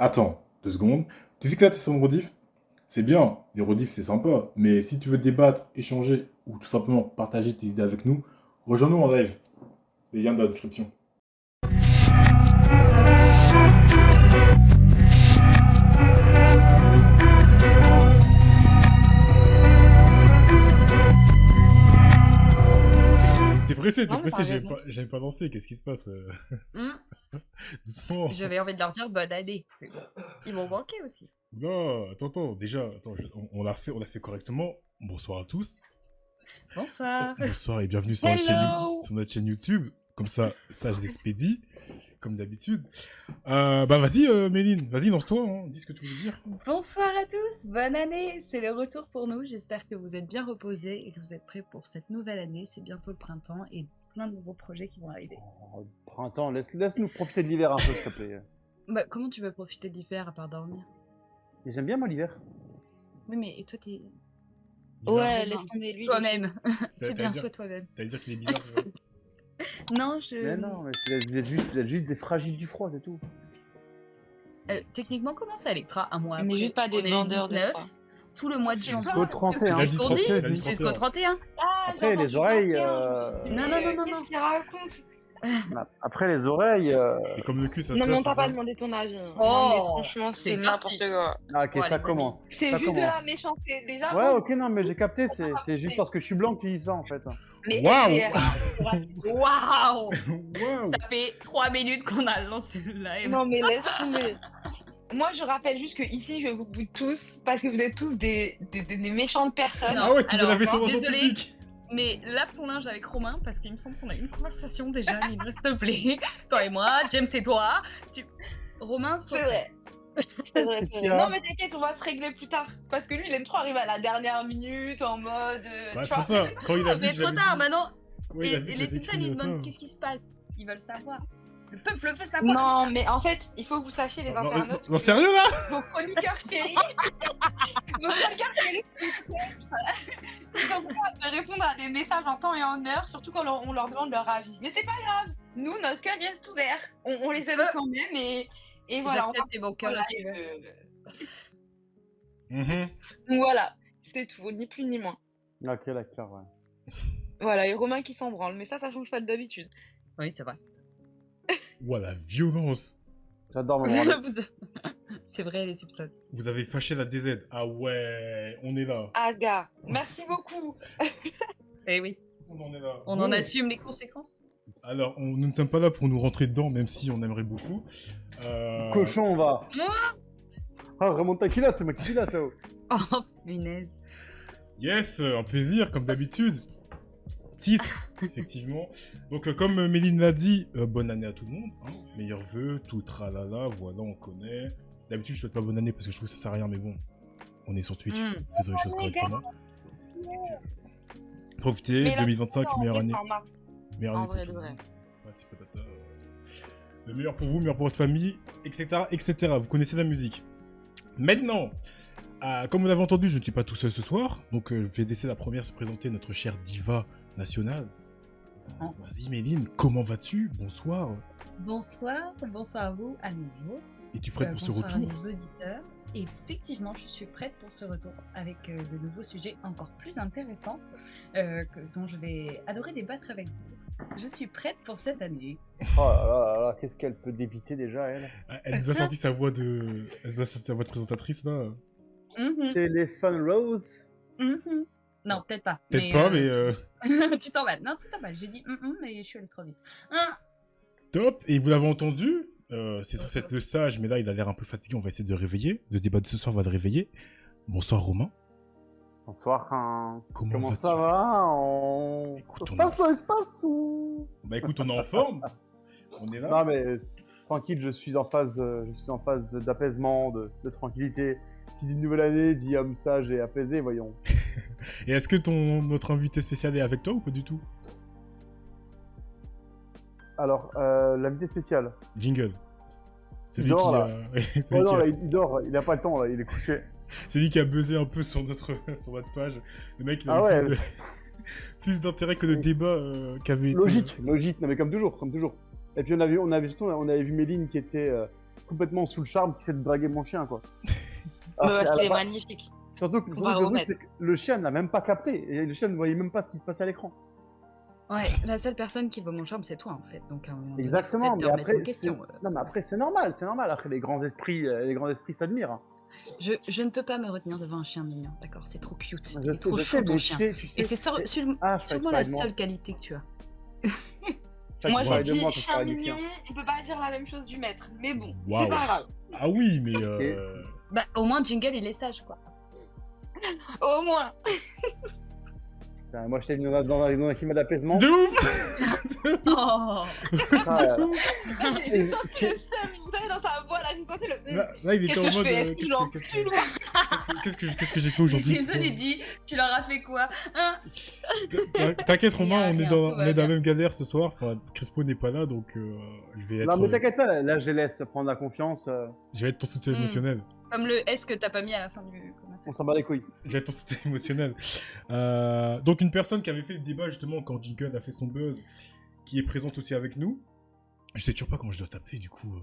Attends, 2 secondes. Tu sais que là, t'es sur mon rediff? C'est bien, les rediffs c'est sympa, mais si tu veux débattre, échanger ou tout simplement partager tes idées avec nous, rejoins-nous en live. Les liens dans la description. T'es Non, mais pressé, t'as raison. j'avais pas dansé, qu'est-ce qui se passe Mmh. Doucement. J'avais envie de leur dire bonne année. C'est bon. Ils m'ont manqué aussi. Non, attends, déjà, on l'a fait correctement. Bonsoir à tous. Bonsoir. Bonsoir et bienvenue Hello. sur notre chaîne YouTube. Comme ça je l'expédie, comme d'habitude. Bah vas-y, Méline, vas-y, lance-toi, hein, dis ce que tu veux dire. Bonsoir à tous. Bonne année. C'est le retour pour nous. J'espère que vous êtes bien reposés et que vous êtes prêts pour cette nouvelle année. C'est bientôt le printemps et plein de nouveaux projets qui vont arriver. Oh, printemps, laisse-nous profiter de l'hiver un peu, s'il te plaît. Bah, comment tu veux profiter de l'hiver à part dormir? Et j'aime bien moi l'hiver. Oui, mais et toi, t'es Bizarre. Ouais, laisse tomber lui. toi-même. C'est T'allais bien, dire- sois toi-même. T'allais dire qu'il est bizarre, c'est ça. Non, je. Mais non, mais vous êtes juste des fragiles du froid, c'est tout. Techniquement, comment ça, Electra? Un mois On est après. juste pas des On est le vendeurs de 19, froid. tout le mois de janvier. Jusqu'au 31. Il a C'est dit ce qu'on dit, 31, il a dit jusqu'au 31. 31. Ah, Après, j'ai les entendu oreilles, 21, Non, non, non, non, Qu'est-ce non. qu'il raconte? Après les oreilles. Et comme le cul, ça se Non, mais lave, on t'a c'est pas ça demandé ton avis. Hein. Oh, Non, mais franchement, c'est c'est parti. n'importe quoi. Ah, ok, Ouais, ça les amis. commence. C'est ça juste de la commence. méchanceté. Déjà, Ouais, bon, ok, non, mais j'ai capté, c'est juste parce que je suis blanc que tu dis ça en fait. mais Waouh. Waouh! Waouh. Ça fait 3 minutes qu'on a lancé le live. Non, mais laisse tomber. Moi, je rappelle juste que ici, je vous boude tous parce que vous êtes tous des méchantes personnes. Non. Ah ouais, tu veux Alors, laver ton linge en désolé. public. Mais lave ton linge avec Romain parce qu'il me semble qu'on a eu une conversation déjà, Lynn, s'il te plaît. Toi et moi, James et toi. Romain, sois C'est prêt. vrai. C'est vrai, Qu'est-ce c'est qu'il y vrai. a Non, mais t'inquiète, on va se régler plus tard. Parce que lui, il aime trop arriver à la dernière minute en mode. Bah, tu c'est pour vois. ça, quand il a vu Mais que trop j'avais tard dit- maintenant. Ouais, il Et, a vu et que les j'avais Simpsons, écrit ils ça. demandent qu'est-ce qui se passe. Ils veulent savoir. Le peuple veut savoir. Non, mais en fait, il faut que vous sachiez, les Non, internautes, non, que sérieux là? vos chroniqueurs chéris, vos chroniqueurs chéris, ils sont capables de répondre à des messages en temps et en heure, surtout quand on leur demande leur avis. Mais c'est pas grave, nous, notre cœur reste ouvert. On les aime quand même et voilà. On J'accepte et mon cœur va reste live, ouvert. Donc voilà, c'est tout, ni plus ni moins. Ok, d'accord, ouais. Voilà, et Romain qui s'en branle, mais ça change pas d'habitude. Oui, c'est vrai. Ouah, la violence. J'adore me branler. C'est vrai, les Simpsons. Vous avez fâché la DZ. Ah ouais, on est là. Aga, merci beaucoup. Eh oui, On en est là. on en assume les conséquences. Alors, nous ne sommes pas là pour nous rentrer dedans, même si on aimerait beaucoup. Cochon, on va. Ah, remonte ta culotte, c'est moi qui dis là, ça. Oh, punaise. Yes, un plaisir, comme d'habitude. Titre, effectivement. Donc, comme Méline l'a dit, bonne année à tout le monde. Hein. Meilleurs vœux, tout tralala, voilà, on connaît. D'habitude, je souhaite pas bonne année parce que je trouve que ça sert à rien, mais bon, on est sur Twitch, faisons les choses correctement. Profitez, Mais là, 2025, meilleure année. En mars. Meilleure En année pour vrai, tout de le vrai. monde. Patati patata. Le meilleur pour vous, meilleur pour votre famille, etc., etc. Vous connaissez la musique. Maintenant, comme vous l'avez entendu, je ne suis pas tout seul ce soir, donc je vais laisser la première se présenter, notre chère diva nationale. Vas-y Méline, comment vas-tu? Bonsoir. Bonsoir à vous à nouveau. Es-tu prête pour ce Bonsoir retour? à nos auditeurs. Effectivement, je suis prête pour ce retour avec de nouveaux sujets encore plus intéressants dont je vais adorer débattre avec vous. Je suis prête pour cette année. Oh là là là là, qu'est-ce qu'elle peut débiter déjà, elle. Elle nous a sorti sa voix de... Elle nous a sorti sa voix de présentatrice, là. Mhm, Téléphone Rose. mhm. Non, peut-être pas. Peut-être pas, mais... Tu t'en vas. Non, tu t'en vas. J'ai dit mais je suis allée trop vite. Top. Et vous l'avez entendu, c'est censé être le sage, mais là, il a l'air un peu fatigué. On va essayer de le réveiller. Le débat de ce soir va le réveiller. Bonsoir, Romain. Bonsoir, hein. Comment Comment vas-tu? ça va? On Écoute, se on passe est- dans l'espace ou... Bah écoute, on est en forme. On est là. Non mais tranquille, je suis en phase d'apaisement, de tranquillité. Qui dit nouvelle année, dit homme sage et apaisé, voyons. Et est-ce que notre invité spécial est avec toi ou pas du tout? Alors, l'invité spécial. Jingle. Il dort, là. celui, Oh non, qui là, a... il dort, il a pas le temps, là, il est couché. celui qui a buzzé un peu sur notre page. Le mec, il Ah avait ouais, plus, plus d'intérêt que le débat qu'avait été... logique, non mais comme toujours. Et puis on avait vu Méline qui était complètement sous le charme qui sait de draguer mon chien, quoi. C'est magnifique. Surtout que, On va le truc, remettre. c'est que le chien n'a même pas capté. Et le chien ne voyait même pas ce qui se passait à l'écran. Ouais, la seule personne qui veut mon charme, c'est toi en fait. Donc, à un moment donné, Exactement, faut peut-être te mais remettre en après, question. non, mais après c'est normal, c'est normal. Après, les grands esprits s'admirent. Hein. Je ne peux pas me retenir devant un chien mignon, d'accord? C'est trop cute. Il Je est sais, trop je chou sais, ton mais chien. tu sais, Et c'est je sûrement croyais la de moi. seule qualité que tu as. Moi, Je je parlais de dis moi quand je chien parlais du mignon, chien. on peut pas dire la même chose du maître. Mais bon, Waouh. c'est pas grave. Ah oui, mais... Bah, au moins, Jingle, il est sage, quoi. Au moins. Putain, moi, je t'ai venu dans un climat d'apaisement. De ouf. Oh Ah, J'ai senti le seum, vous savez, dans sa voix, là, j'ai senti le... Là, il était Qu'est-ce en que je mode... fais? Est-ce que j'en qu'est-ce plus loin? que j'ai fait aujourd'hui? Simpson, il dit, tu leur as fait quoi? Hein? T'inquiète Romain, Rien, on est rien, dans tout va la bien. même galère ce soir. Enfin, Crispo n'est pas là, donc je vais être... Non, mais t'inquiète pas, là, je laisse prendre la confiance. Je vais être ton soutien Hmm. émotionnel. Comme le S que t'as pas mis à la fin du commentaire. On s'en bat les couilles. Je vais être ton soutien émotionnel. Donc une personne qui avait fait le débat justement quand Jingle a fait son buzz, qui est présente aussi avec nous. Je sais toujours pas comment je dois taper du coup.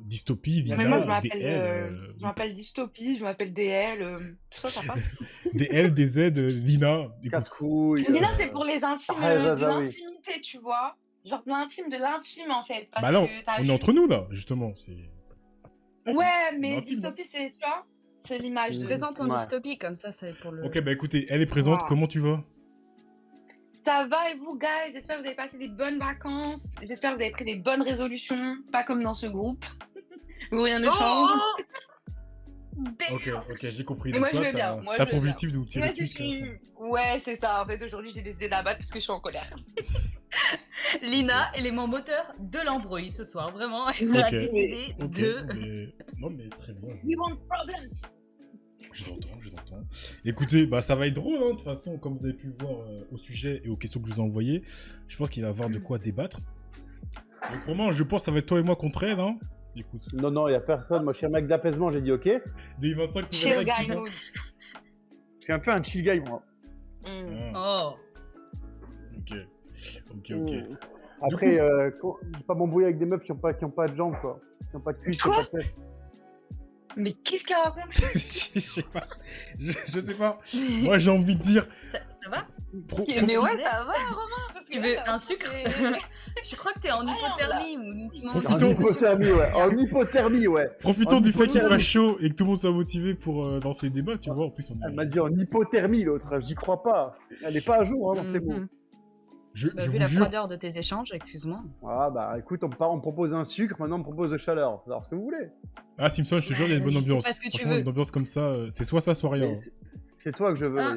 Dystopie, Mais moi, je Vina, m'appelle je m'appelle Dystopie, je m'appelle DL, tout ça, ça passe. DL, DZ, Vina. Du coup, Casse-couille. Mais là, c'est pour les intimes, Ah, de oui. l'intimité, tu vois. Genre de l'intime, en fait. Parce bah non, que t'as on est entre nous là, justement. C'est... Ouais, mais L'intime, dystopie, c'est, tu vois, c'est l'image de... Présente en Ouais. dystopie, comme ça, c'est pour le... Ok, bah écoutez, elle est présente, Ah. comment tu vas? Ça va et vous, guys? J'espère que vous avez passé des bonnes vacances. J'espère que vous avez pris des bonnes résolutions. Pas comme dans ce groupe. Où rien ne change. Ok, j'ai compris. Mais Donc moi, je toi, vais bien, moi, t'as je pour vais objectif de vous tirer Moi, je dessus. suis... Ouais, c'est ça. En fait, aujourd'hui, j'ai décidé d'abattre parce que je suis en colère. Lina, élément moteur de l'embrouille ce soir, vraiment. Elle a Ok. décidé Ok, de... mais... Non mais très bien. We want problems. Je l'entends. Écoutez, bah ça va être drôle, hein, de toute façon, comme vous avez pu voir au sujet et aux questions que je vous ai envoyées. Je pense qu'il va y avoir de quoi débattre. Donc Romain, je pense que ça va être toi et moi contre elle, hein. Écoute, Non, il y a personne. Moi, je suis un mec d'apaisement, j'ai dit ok. Je 2025 Chill nouvelles guy règles, mood. suis un peu un chill guy, moi. Mm. Ah, Oh ok. Après, j'ai pas m'embrouiller avec des meufs qui ont pas de jambes, quoi. Qui ont pas de cuisses, qui ont Quoi pas de fesses. Mais qu'est-ce qu'elle raconte? Je sais pas. Je sais pas. Moi, j'ai envie de dire... ça va? Mais ouais, ça va, Romain. Parce que Tu là, veux ça va un sucre? c'est- Je crois que t'es en hypothermie ou uniquement... Profitons. En hypothermie, ouais. En hypothermie, ouais. Profitons En du fait qu'il hypothermie. fasse chaud et que tout le monde soit motivé pour lancer les débats, tu vois. En plus, on Elle m'a dit en hypothermie, l'autre. J'y crois pas. Elle est pas à jour, hein, dans ces mots. Mhm. Je Bah, vous vu la jure... froideur de tes échanges, excuse-moi. Ah, bah écoute, on me propose un sucre, maintenant on me propose de chaleur. Faut savoir ce que vous voulez. Ah, Simpson, je te jure, il y a une bonne Je sais ambiance. pas ce que tu Franchement, veux. une ambiance comme ça, c'est soit ça, soit rien. Mais c'est toi que je veux, Hein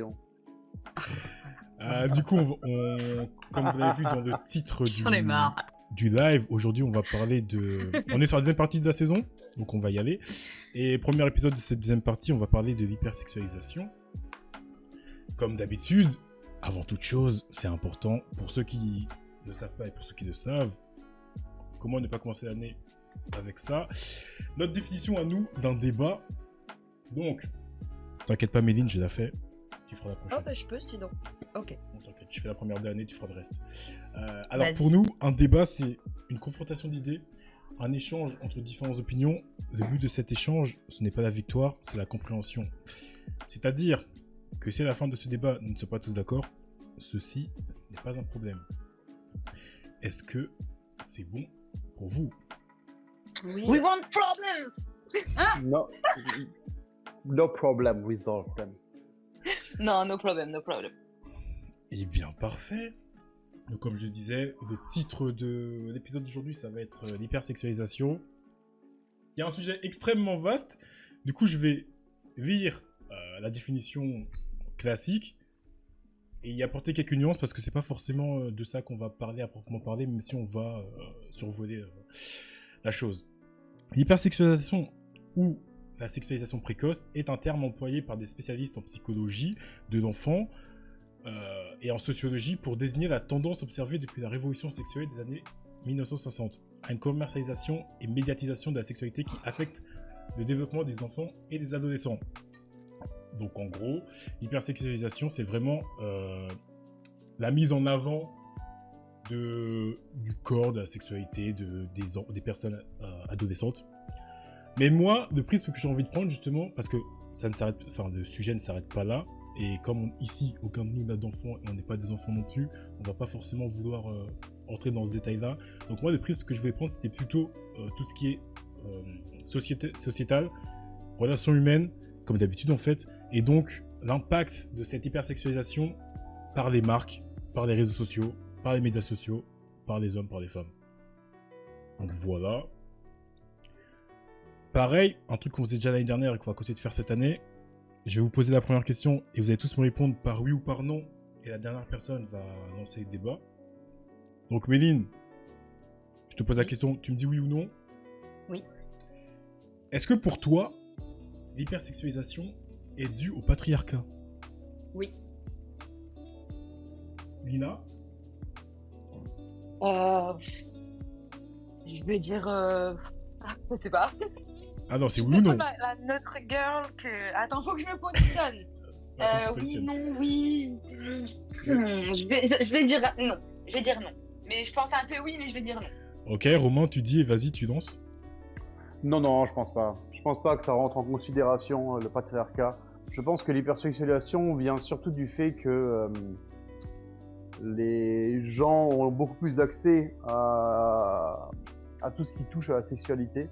voyons. Du coup, comme vous l'avez vu dans le titre J'en ai marre. du live, aujourd'hui, on va parler de... On est sur la deuxième partie de la saison, donc on va y aller. Et premier épisode de cette deuxième partie, on va parler de l'hypersexualisation. Comme d'habitude, avant toute chose, c'est important, pour ceux qui ne savent pas et pour ceux qui le savent, comment ne pas commencer l'année avec ça. Notre définition à nous d'un débat. Donc, t'inquiète pas Méline, je l'ai fait. Tu feras la prochaine. Oh bah je peux, sinon. Ok. Bon, t'inquiète, tu fais la première de l'année, tu feras le reste. Alors Vas-y. pour nous, un débat, c'est une confrontation d'idées, un échange entre différentes opinions. Le but de cet échange, ce n'est pas la victoire, c'est la compréhension. C'est-à-dire que si à la fin de ce débat, nous ne sommes pas tous d'accord, ceci n'est pas un problème. Est-ce que c'est bon pour vous? Oui. We want problems. No, no problem, resolve them. Non, no problem, no problem. Eh bien, parfait. Donc, comme je disais, le titre de l'épisode d'aujourd'hui, ça va être l'hypersexualisation. Il y a un sujet extrêmement vaste. Du coup, je vais lire la définition classique et y apporter quelques nuances parce que c'est pas forcément de ça qu'on va parler à proprement parler, même si on va survoler la chose. L'hypersexualisation ou la sexualisation précoce est un terme employé par des spécialistes en psychologie de l'enfant et en sociologie pour désigner la tendance observée depuis la révolution sexuelle des années 1960 à une commercialisation et médiatisation de la sexualité qui affecte le développement des enfants et des adolescents. Donc en gros, l'hypersexualisation, c'est vraiment la mise en avant du corps, de la sexualité des personnes adolescentes. Mais moi, le prisme que j'ai envie de prendre, justement, parce que ça ne s'arrête, enfin, le sujet ne s'arrête pas là, et comme ici, aucun de nous n'a d'enfants, et on n'est pas des enfants non plus, on va pas forcément vouloir entrer dans ce détail-là. Donc moi, le prisme que je voulais prendre, c'était plutôt tout ce qui est sociétal, relations humaines, comme d'habitude en fait, et donc l'impact de cette hypersexualisation par les marques, par les réseaux sociaux, par les médias sociaux, par les hommes, par les femmes. Donc voilà. Pareil, un truc qu'on faisait déjà l'année dernière et qu'on va continuer de faire cette année, je vais vous poser la première question et vous allez tous me répondre par oui ou par non, et la dernière personne va lancer le débat. Donc Méline, je te pose la question, tu me dis oui ou non? Oui. Est-ce que pour toi, l'hypersexualisation est due au patriarcat? Oui. Lina? Je vais dire. Je sais pas. Ah non, c'est oui ou non? La neutre girl que. Attends, faut que je me positionne. Ah, faut que tu Oui, positionnes. non, oui. Je vais dire non. Je vais dire non. Mais je pense un peu oui, mais je vais dire non. Ok, Romain, tu dis et vas-y, tu danses. Non, je pense pas. Je pense pas que ça rentre en considération le patriarcat. Je pense que l'hypersexualisation vient surtout du fait que les gens ont beaucoup plus d'accès à tout ce qui touche à la sexualité,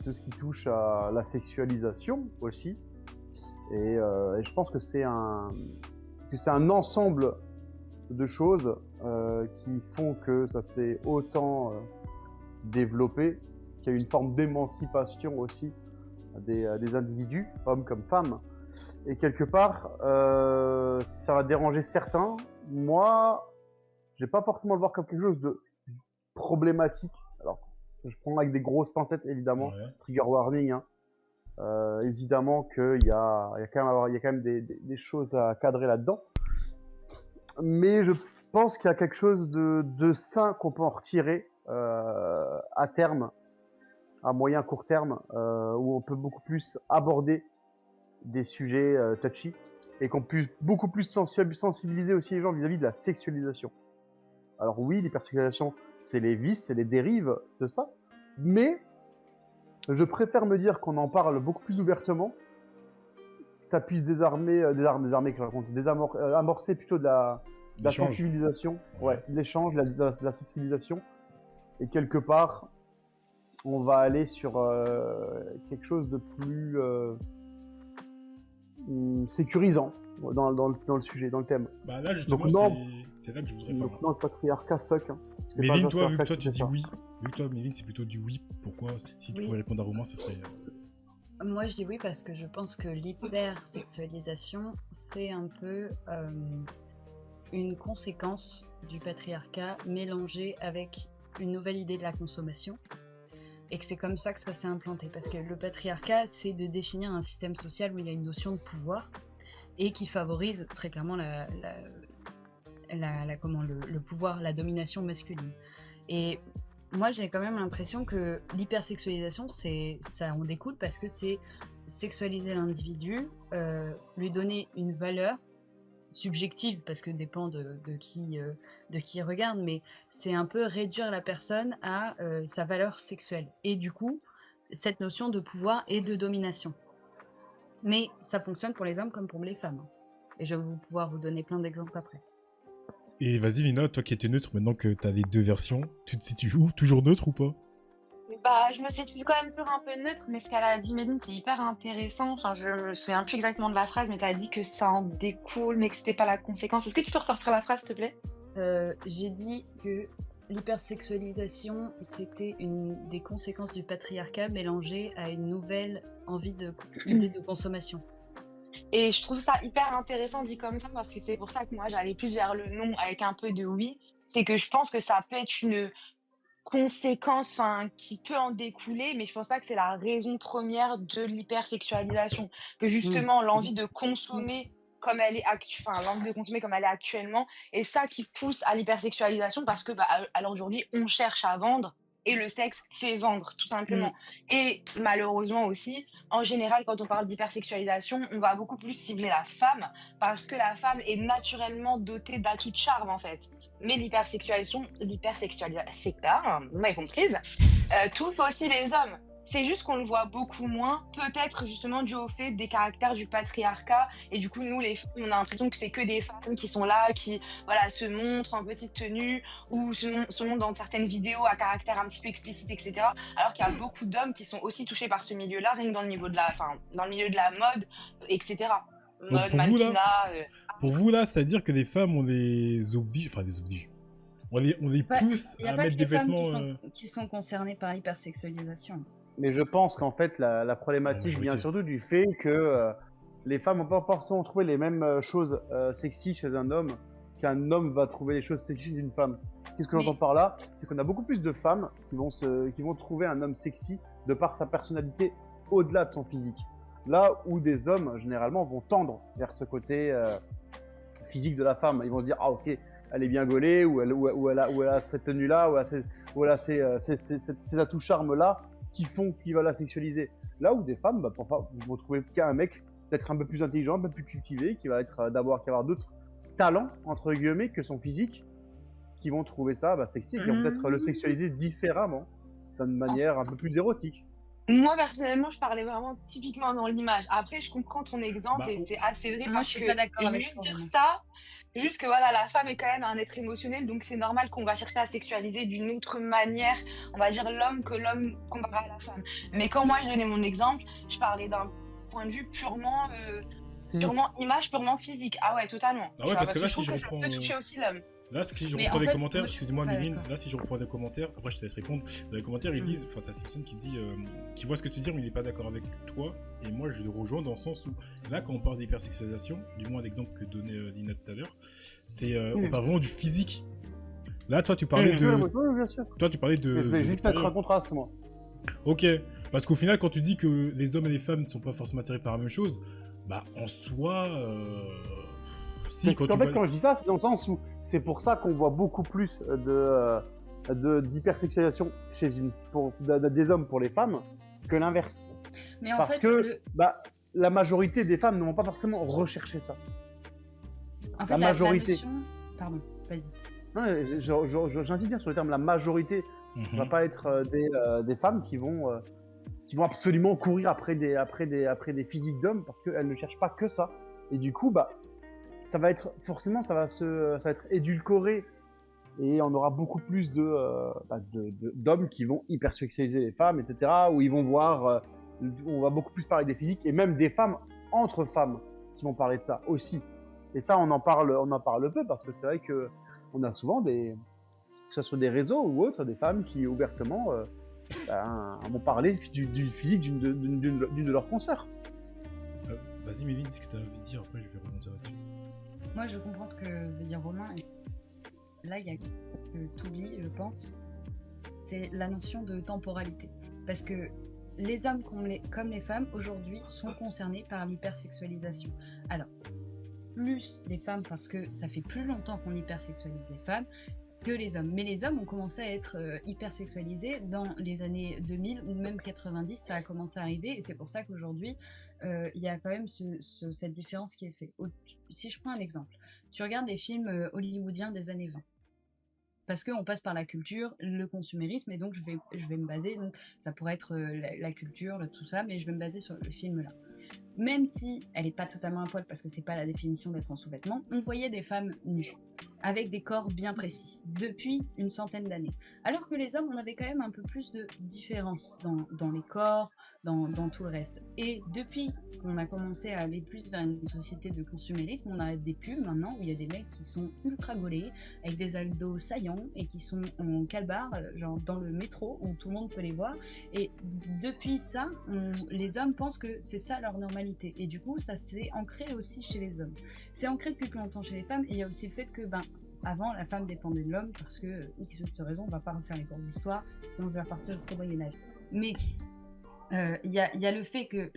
tout ce qui touche à la sexualisation aussi. Et je pense que c'est un ensemble de choses qui font que ça s'est autant développé, qu'il y a une forme d'émancipation aussi des individus, hommes comme femmes. Et quelque part, ça va déranger certains. Moi, je vais pas forcément le voir comme quelque chose de problématique. Alors, je prends avec des grosses pincettes, évidemment. Ouais. Trigger warning, hein. Évidemment qu'il y a quand même des choses à cadrer là-dedans. Mais je pense qu'il y a quelque chose de sain qu'on peut en retirer à terme, à moyen court terme, où on peut beaucoup plus aborder des sujets touchy et qu'on puisse beaucoup plus sensibiliser aussi les gens vis-à-vis de la sexualisation. Alors oui, l'hypersexualisation, c'est les vices, c'est les dérives de ça, mais je préfère me dire qu'on en parle beaucoup plus ouvertement, que ça puisse amorcer plutôt de la sensibilisation, ouais, de l'échange, de la sensibilisation, et quelque part, on va aller sur quelque chose de plus sécurisant dans le sujet, dans le thème. Bah là, justement, Donc, non. c'est là que je voudrais faire. Donc non, le patriarcat, fuck. Hein. C'est pas Méline, le toi, vu que patriarcat toi, qui tu fait dis ça. oui. Vu que toi, Méline, c'est plutôt du oui. Pourquoi? Si tu Oui. pouvais répondre à Romain, ce serait... Moi, je dis oui parce que je pense que l'hypersexualisation, c'est un peu une conséquence du patriarcat mélangée avec une nouvelle idée de la consommation. Et que c'est comme ça que ça s'est implanté. Parce que le patriarcat, c'est de définir un système social où il y a une notion de pouvoir et qui favorise très clairement le pouvoir, la domination masculine. Et moi, j'ai quand même l'impression que l'hypersexualisation, ça en découle parce que c'est sexualiser l'individu, lui donner une valeur subjective, parce que dépend de qui regarde, mais c'est un peu réduire la personne à sa valeur sexuelle. Et du coup, cette notion de pouvoir et de domination. Mais ça fonctionne pour les hommes comme pour les femmes. Et je vais pouvoir vous donner plein d'exemples après. Et vas-y, Lina, toi qui étais neutre, maintenant que t'as les deux versions, tu te situes où? Toujours neutre ou pas? Bah, je me situe quand même toujours un peu neutre, mais ce qu'elle a dit, Méline, c'est hyper intéressant. Enfin, je me souviens plus exactement de la phrase, mais t'as dit que ça en découle, mais que c'était pas la conséquence. Est-ce que tu peux ressortir la phrase, s'il te plaît? J'ai dit que l'hypersexualisation, c'était une des conséquences du patriarcat mélangée à une nouvelle idée de consommation. Et je trouve ça hyper intéressant dit comme ça, parce que c'est pour ça que moi, j'allais plus vers le non avec un peu de oui. C'est que je pense que ça peut être une conséquence qui peut en découler, mais je pense pas que c'est la raison première de l'hypersexualisation. Que justement, l'envie de consommer comme elle est l'envie de consommer comme elle est actuellement, et ça qui pousse à l'hypersexualisation, parce que alors aujourd'hui, on cherche à vendre, et le sexe fait vendre, tout simplement. Et malheureusement aussi, en général, quand on parle d'hypersexualisation, on va beaucoup plus cibler la femme, parce que la femme est naturellement dotée d'atouts de charme, en fait. Mais l'hypersexualisation, vous m'avez comprise, touche aussi les hommes. C'est juste qu'on le voit beaucoup moins, peut-être justement dû au fait des caractères du patriarcat. Et du coup, nous, les femmes, on a l'impression que c'est que des femmes qui sont là, qui voilà, se montrent en petite tenue ou se montrent dans certaines vidéos à caractère un petit peu explicite, etc. Alors qu'il y a beaucoup d'hommes qui sont aussi touchés par ce milieu-là, rien que dans le niveau de la, enfin, dans le milieu de la mode, etc. Donc Mode, pour vous là, c'est-à-dire que les femmes, on les oblige, enfin les oblige. On les Ouais, pousse il n'y a à pas mettre que des les femmes vêtements. qui sont concernées par l'hypersexualisation. Mais je pense qu'en fait, la En problématique vient majorité. surtout du fait que les femmes n'ont pas forcément trouvé les mêmes choses sexy chez un homme qu'un homme va trouver les choses sexy chez une femme. Qu'est-ce que Mais- j'entends par là? C'est qu'on a beaucoup plus de femmes qui vont trouver un homme sexy de par sa personnalité au-delà de son physique. Là où des hommes, généralement, vont tendre vers ce côté physique de la femme. Ils vont se dire, ah ok, elle est bien gaulée, ou elle a cette tenue-là, ou elle a ces atouts charmes-là qui va la sexualiser. Là où des femmes, bah, parfois, vous trouvez qu'un mec peut-être un peu plus intelligent, un peu plus cultivé, qui va être qui va avoir d'autres talents, entre guillemets, que son physique, qui vont trouver ça sexy, et qui vont peut-être le sexualiser différemment, d'une manière un peu plus érotique. Moi, personnellement, je parlais vraiment typiquement dans l'image. Après, je comprends ton exemple Bah, et c'est assez vrai Moi, parce je suis que pas d'accord je avec voulais toi, dire vraiment. ça, juste que voilà, la femme est quand même un être émotionnel, donc c'est normal qu'on va chercher à sexualiser d'une autre manière, on va dire l'homme que l'homme comparé à la femme. Mais quand moi je donnais mon exemple, je parlais d'un point de vue purement, Physique. purement image, purement physique. Ah ouais, totalement. Ah ouais, parce que là, je si trouve je que ça reprends, peut toucher aussi l'homme. Là, si je Mais reprends en des fait, commentaires, moi, je suis excusez-moi pas Méline, d'accord. là si je reprends des commentaires, après je te laisse répondre, dans les commentaires ils disent, enfin t'as Simpson qui dit, qui voit ce que tu dis mais il n'est pas d'accord avec toi, et moi je le rejoins dans le sens où, là quand on parle d'hypersexualisation, du moins l'exemple que donnait Lina tout à l'heure, c'est, on parle vraiment du physique. Là toi tu parlais de... Oui, bien sûr. Toi tu parlais de... Mais je vais de juste mettre un l'extérieur. contraste, moi. Ok, parce qu'au final quand tu dis que les hommes et les femmes ne sont pas forcément attirés par la même chose, bah en soi... Si, Parce quand qu'en tu fait, vois... quand je dis ça, c'est dans le sens où c'est pour ça qu'on voit beaucoup plus d'hypersexualisation chez des hommes pour les femmes que l'inverse. Mais en Parce fait, que la majorité des femmes ne vont pas forcément rechercher ça. la majorité. notion... Pardon, vas-y. Ouais, j'insiste bien sur le terme la majorité. Ça Mhm. va pas être des femmes qui vont absolument courir après des physiques d'hommes parce qu'elles ne cherchent pas que ça. Et du coup, ça va être forcément, ça va être édulcoré et on aura beaucoup plus d'hommes qui vont hypersexualiser les femmes, etc. Où ils vont voir, on va beaucoup plus parler des physiques et même des femmes entre femmes qui vont parler de ça aussi. Et ça, on en parle peu parce que c'est vrai que on a souvent que ce soit sur des réseaux ou autres, des femmes qui ouvertement vont parler du physique d'une de leurs consoeurs. Vas-y Méline, ce que tu as envie de dire, après je vais rebondir là-dessus. Moi, je comprends ce que veut dire Romain. Et là, il y a que t'oublies, je pense, c'est la notion de temporalité. Parce que les hommes comme les femmes, aujourd'hui, sont concernés par l'hypersexualisation. Alors, plus les femmes, parce que ça fait plus longtemps qu'on hypersexualise les femmes, que les hommes. Mais les hommes ont commencé à être hypersexualisés dans les années 2000 ou même 90, ça a commencé à arriver, et c'est pour ça qu'aujourd'hui, il y a quand même cette différence qui est faite. Si je prends un exemple, tu regardes les films hollywoodiens des années 20, parce qu'on passe par la culture, le consumérisme, et donc je vais me baser, donc ça pourrait être la culture, tout ça, mais je vais me baser sur le film là. Même si elle n'est pas totalement à poil, parce que c'est pas la définition d'être en sous-vêtements, on voyait des femmes nues, avec des corps bien précis, depuis une centaine d'années. Alors que les hommes, on avait quand même un peu plus de différence dans les corps, dans tout le reste. Et depuis qu'on a commencé à aller plus vers une société de consumérisme, on a des pubs maintenant où il y a des mecs qui sont ultra gaulés, avec des abdos saillants, et qui sont en calbar, genre dans le métro, où tout le monde peut les voir. Et depuis ça, les hommes pensent que c'est ça leur normalité. Et du coup, ça s'est ancré aussi chez les hommes. C'est ancré depuis plus longtemps chez les femmes, et il y a aussi le fait que, avant, la femme dépendait de l'homme, parce que, X ou Y raison, on va pas refaire les cours d'histoire, sinon on va repartir jusqu'au Moyen-Âge. Mais Il y a le fait que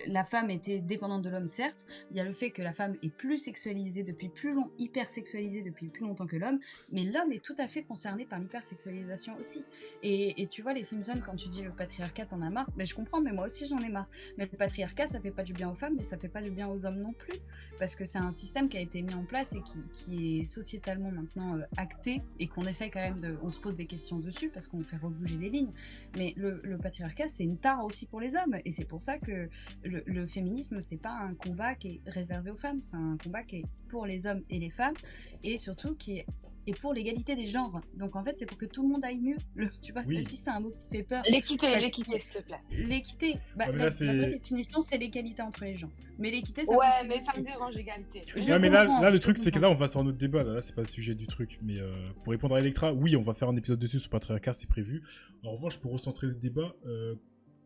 la femme était dépendante de l'homme, certes. Il y a le fait que la femme est plus sexualisée depuis plus long, hyper sexualisée depuis plus longtemps que l'homme. Mais l'homme est tout à fait concerné par l'hypersexualisation aussi. Et tu vois, les Simpsons, quand tu dis le patriarcat, t'en as marre. Mais je comprends, mais moi aussi j'en ai marre. Mais le patriarcat, ça fait pas du bien aux femmes, mais ça fait pas du bien aux hommes non plus. Parce que c'est un système qui a été mis en place et qui est sociétalement maintenant acté et qu'on essaie quand même de. On se pose des questions dessus parce qu'on fait rebouger les lignes. Mais le patriarcat, c'est une tare aussi pour les hommes. Et c'est pour ça que le féminisme, c'est pas un combat qui est réservé aux femmes, c'est un combat qui est pour les hommes et les femmes, et surtout qui est pour l'égalité des genres. Donc en fait, c'est pour que tout le monde aille mieux. Tu vois, Oui. même si c'est un mot qui fait peur. L'équité, Parce l'équité, s'il te plaît. L'équité, bah, Ouais, mais la là, c'est- vraie définition, c'est l'égalité entre les gens. Mais l'équité, ça Ouais, fonctionne mais ça me aussi. dérange l'égalité. Je Non, mais là, comprends, là, le je truc, c'est que comprends. là, on va sur un autre débat. Là, c'est pas le sujet du truc. Mais pour répondre à Electra, oui, on va faire un épisode dessus sur le patriarcat, c'est prévu. En revanche, pour recentrer le débat,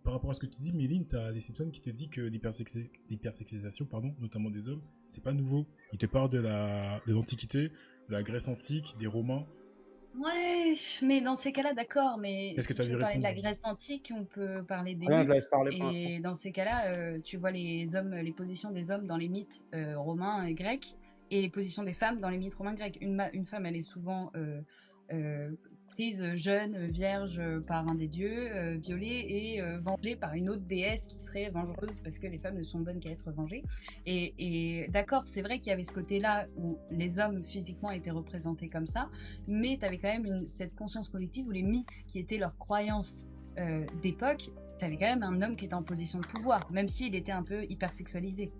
par rapport à ce que tu dis, Méline, t'as les Simpsons qui te dit que l'hypersexualisation, pardon, notamment des hommes, c'est pas nouveau. Ils te parlent de l'Antiquité, de la Grèce antique, des Romains. Ouais, mais dans ces cas-là, d'accord, mais Qu'est-ce que si t'as tu vu veux parler de la répondre? Grèce antique, on peut parler des Rien, je la laisse mythes. parler pour l'instant. Et dans ces cas-là, tu vois les hommes, les positions des hommes dans les mythes romains et grecs, et les positions des femmes dans les mythes romains grecs. Une femme, elle est souvent prise jeune, vierge par un des dieux, violée et vengée par une autre déesse qui serait vengereuse parce que les femmes ne sont bonnes qu'à être vengées. Et d'accord, c'est vrai qu'il y avait ce côté-là où les hommes physiquement étaient représentés comme ça, mais tu avais quand même cette conscience collective où les mythes qui étaient leurs croyances d'époque, tu avais quand même un homme qui était en position de pouvoir, même s'il était un peu hypersexualisé.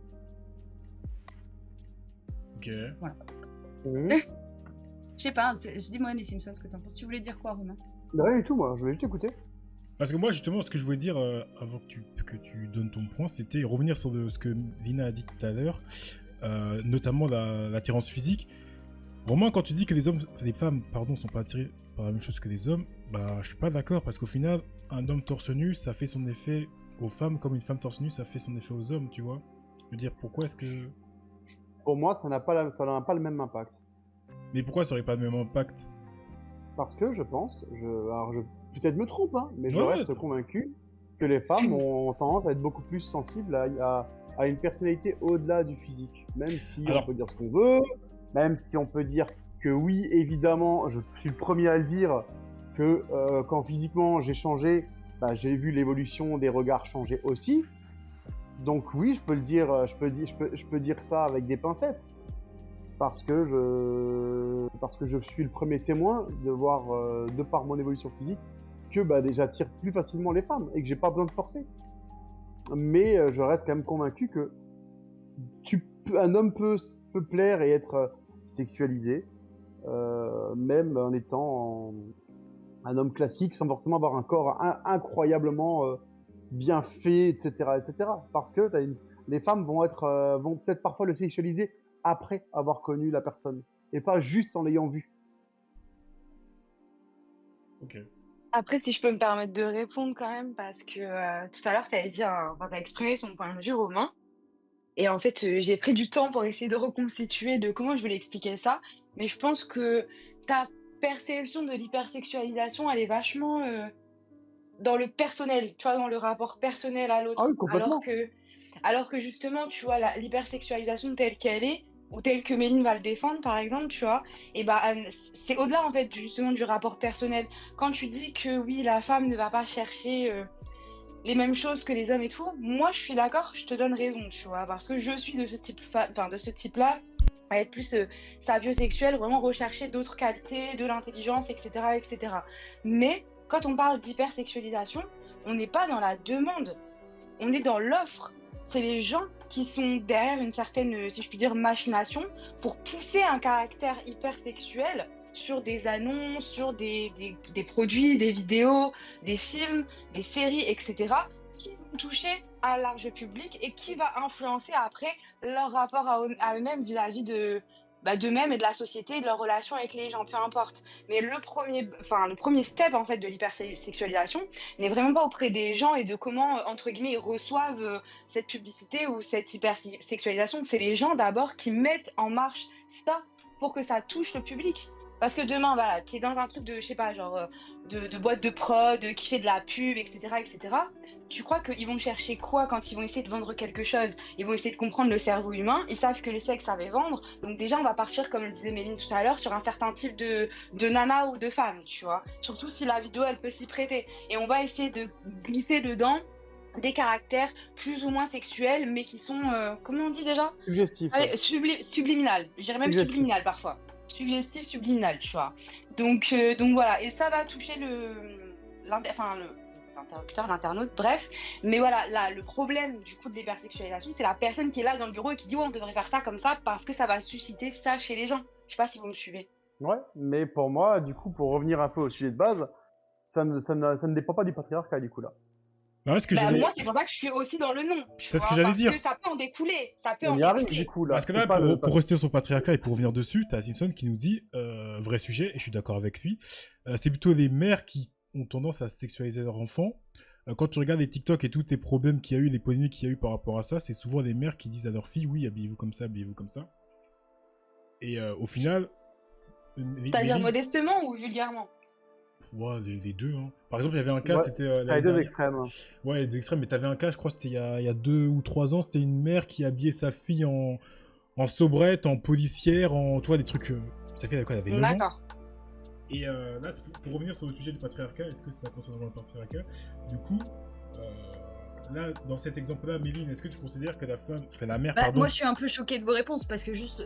Ok. Mhm. Je sais pas, je dis moi les Simpsons, ce que t'en penses. Tu voulais dire quoi, Romain? Mais rien du tout, moi, je voulais juste écouter. Parce que moi, justement, ce que je voulais dire avant que tu donnes ton point, c'était revenir sur ce que Lina a dit tout à l'heure, notamment l'attirance physique. Romain, quand tu dis que les femmes, pardon, sont pas attirées par la même chose que les hommes, bah, je suis pas d'accord parce qu'au final, un homme torse nu, ça fait son effet aux femmes comme une femme torse nu, ça fait son effet aux hommes, tu vois. Je veux dire, pourquoi est-ce que Pour moi, ça n'a pas le même impact. Mais pourquoi ça aurait pas le même impact? Parce que je pense, alors peut-être me trompe, hein, mais je Ouais, reste convaincu que les femmes ont tendance à être beaucoup plus sensibles à une personnalité au-delà du physique. Même si Alors- on peut dire ce qu'on veut, même si on peut dire que oui, évidemment, je suis le premier à le dire, que quand physiquement j'ai changé, bah, j'ai vu l'évolution des regards changer aussi. Donc oui, je peux le dire, je peux dire ça avec des pincettes. Parce que je suis le premier témoin de voir, de par mon évolution physique, que bah, j'attire plus facilement les femmes et que j'ai pas besoin de forcer. Mais je reste quand même convaincu que un homme peut plaire et être sexualisé, même en étant un homme classique, sans forcément avoir un corps incroyablement bien fait, etc., etc. Parce que les femmes vont peut-être parfois le sexualiser après avoir connu la personne, et pas juste en l'ayant vu. Ok. Après, si je peux me permettre de répondre quand même, parce que tout à l'heure, t'as exprimé ton point de vue, Romain. Et en fait, j'ai pris du temps pour essayer de reconstituer de comment je voulais expliquer ça. Mais je pense que ta perception de l'hypersexualisation, elle est vachement dans le personnel, tu vois, dans le rapport personnel à l'autre. Ah oui, complètement. Alors que justement, tu vois, l'hypersexualisation telle qu'elle est, ou telle que Méline va le défendre, par exemple, tu vois, et bah, c'est au-delà, en fait, justement, du rapport personnel. Quand tu dis que, oui, la femme ne va pas chercher les mêmes choses que les hommes et tout, moi, je suis d'accord, je te donne raison, tu vois, parce que je suis de ce type-là, à être plus sapiosexuel, vraiment rechercher d'autres qualités, de l'intelligence, etc., etc. Mais, quand on parle d'hypersexualisation, on n'est pas dans la demande, on est dans l'offre. C'est les gens qui sont derrière une certaine, si je puis dire, machination pour pousser un caractère hypersexuel sur des annonces, sur des produits, des vidéos, des films, des séries, etc., qui vont toucher un large public et qui va influencer après leur rapport à eux-mêmes vis-à-vis d'eux-mêmes et de la société et de leur relation avec les gens, peu importe. Mais le premier step en fait de l'hypersexualisation n'est vraiment pas auprès des gens et de comment, entre guillemets, ils reçoivent cette publicité ou cette hypersexualisation. C'est les gens d'abord qui mettent en marche ça pour que ça touche le public. Parce que demain, voilà, t'es dans un truc de, je sais pas, genre, de boîte de prod, qui fait de la pub, etc. Tu crois qu'ils vont chercher quoi quand ils vont essayer de vendre quelque chose? Ils vont essayer de comprendre le cerveau humain. Ils savent que le sexe, ça va vendre. Donc déjà, on va partir, comme le disait Méline tout à l'heure, sur un certain type de nana ou de femme, tu vois. Surtout si la vidéo, elle peut s'y prêter. Et on va essayer de glisser dedans des caractères plus ou moins sexuels, mais qui sont, comment on dit déjà? Suggestif. Allez, subliminal. Je dirais même Suggestif. subliminal parfois. Suggestif, subliminal, tu vois. Donc voilà. Et ça va toucher l'interlocuteur, l'internaute, bref. Mais voilà, là, le problème du coup de l'hypersexualisation, c'est la personne qui est là dans le bureau et qui dit ouais, on devrait faire ça comme ça parce que ça va susciter ça chez les gens. Je sais pas si vous me suivez. Ouais, mais pour moi, du coup, pour revenir un peu au sujet de base, ça ne dépend pas du patriarcat, du coup, là. Bah, ce que Bah, j'allais... moi, c'est pour ça que je suis aussi dans le non. C'est ce que j'allais dire. Parce que ça peut en découler. Ça peut On en y arrive, découler. du coup, là. Parce que C'est là, pas pour rester sur le patriarcat et pour revenir dessus, t'as Simpson qui nous dit, vrai sujet, et je suis d'accord avec lui, c'est plutôt les mères qui ont tendance à sexualiser leurs enfants. Quand tu regardes les TikTok et tous les problèmes qu'il y a eu, les polémiques qu'il y a eu par rapport à ça, c'est souvent les mères qui disent à leurs filles, oui, habillez-vous comme ça, habillez-vous comme ça. Et au final... C'est-à-dire modestement ou vulgairement? Ouais, les deux. Hein. Par exemple, il y avait un cas, Ouais, c'était... les deux extrêmes. Hein. Ouais, les deux extrêmes, mais t'avais un cas, je crois, c'était il y a 2 ou 3 ans, c'était une mère qui habillait sa fille en soubrette, en policière, en... Tu vois, des trucs... Sa fille, elle avait 9 ans. D'accord. Et là, pour revenir sur le sujet du patriarcat, est-ce que ça concerne vraiment le patriarcat? Du coup, là, dans cet exemple-là, Méline, est-ce que tu considères que la femme... Enfin, la mère, pardon... Moi, je suis un peu choquée de vos réponses, parce que juste...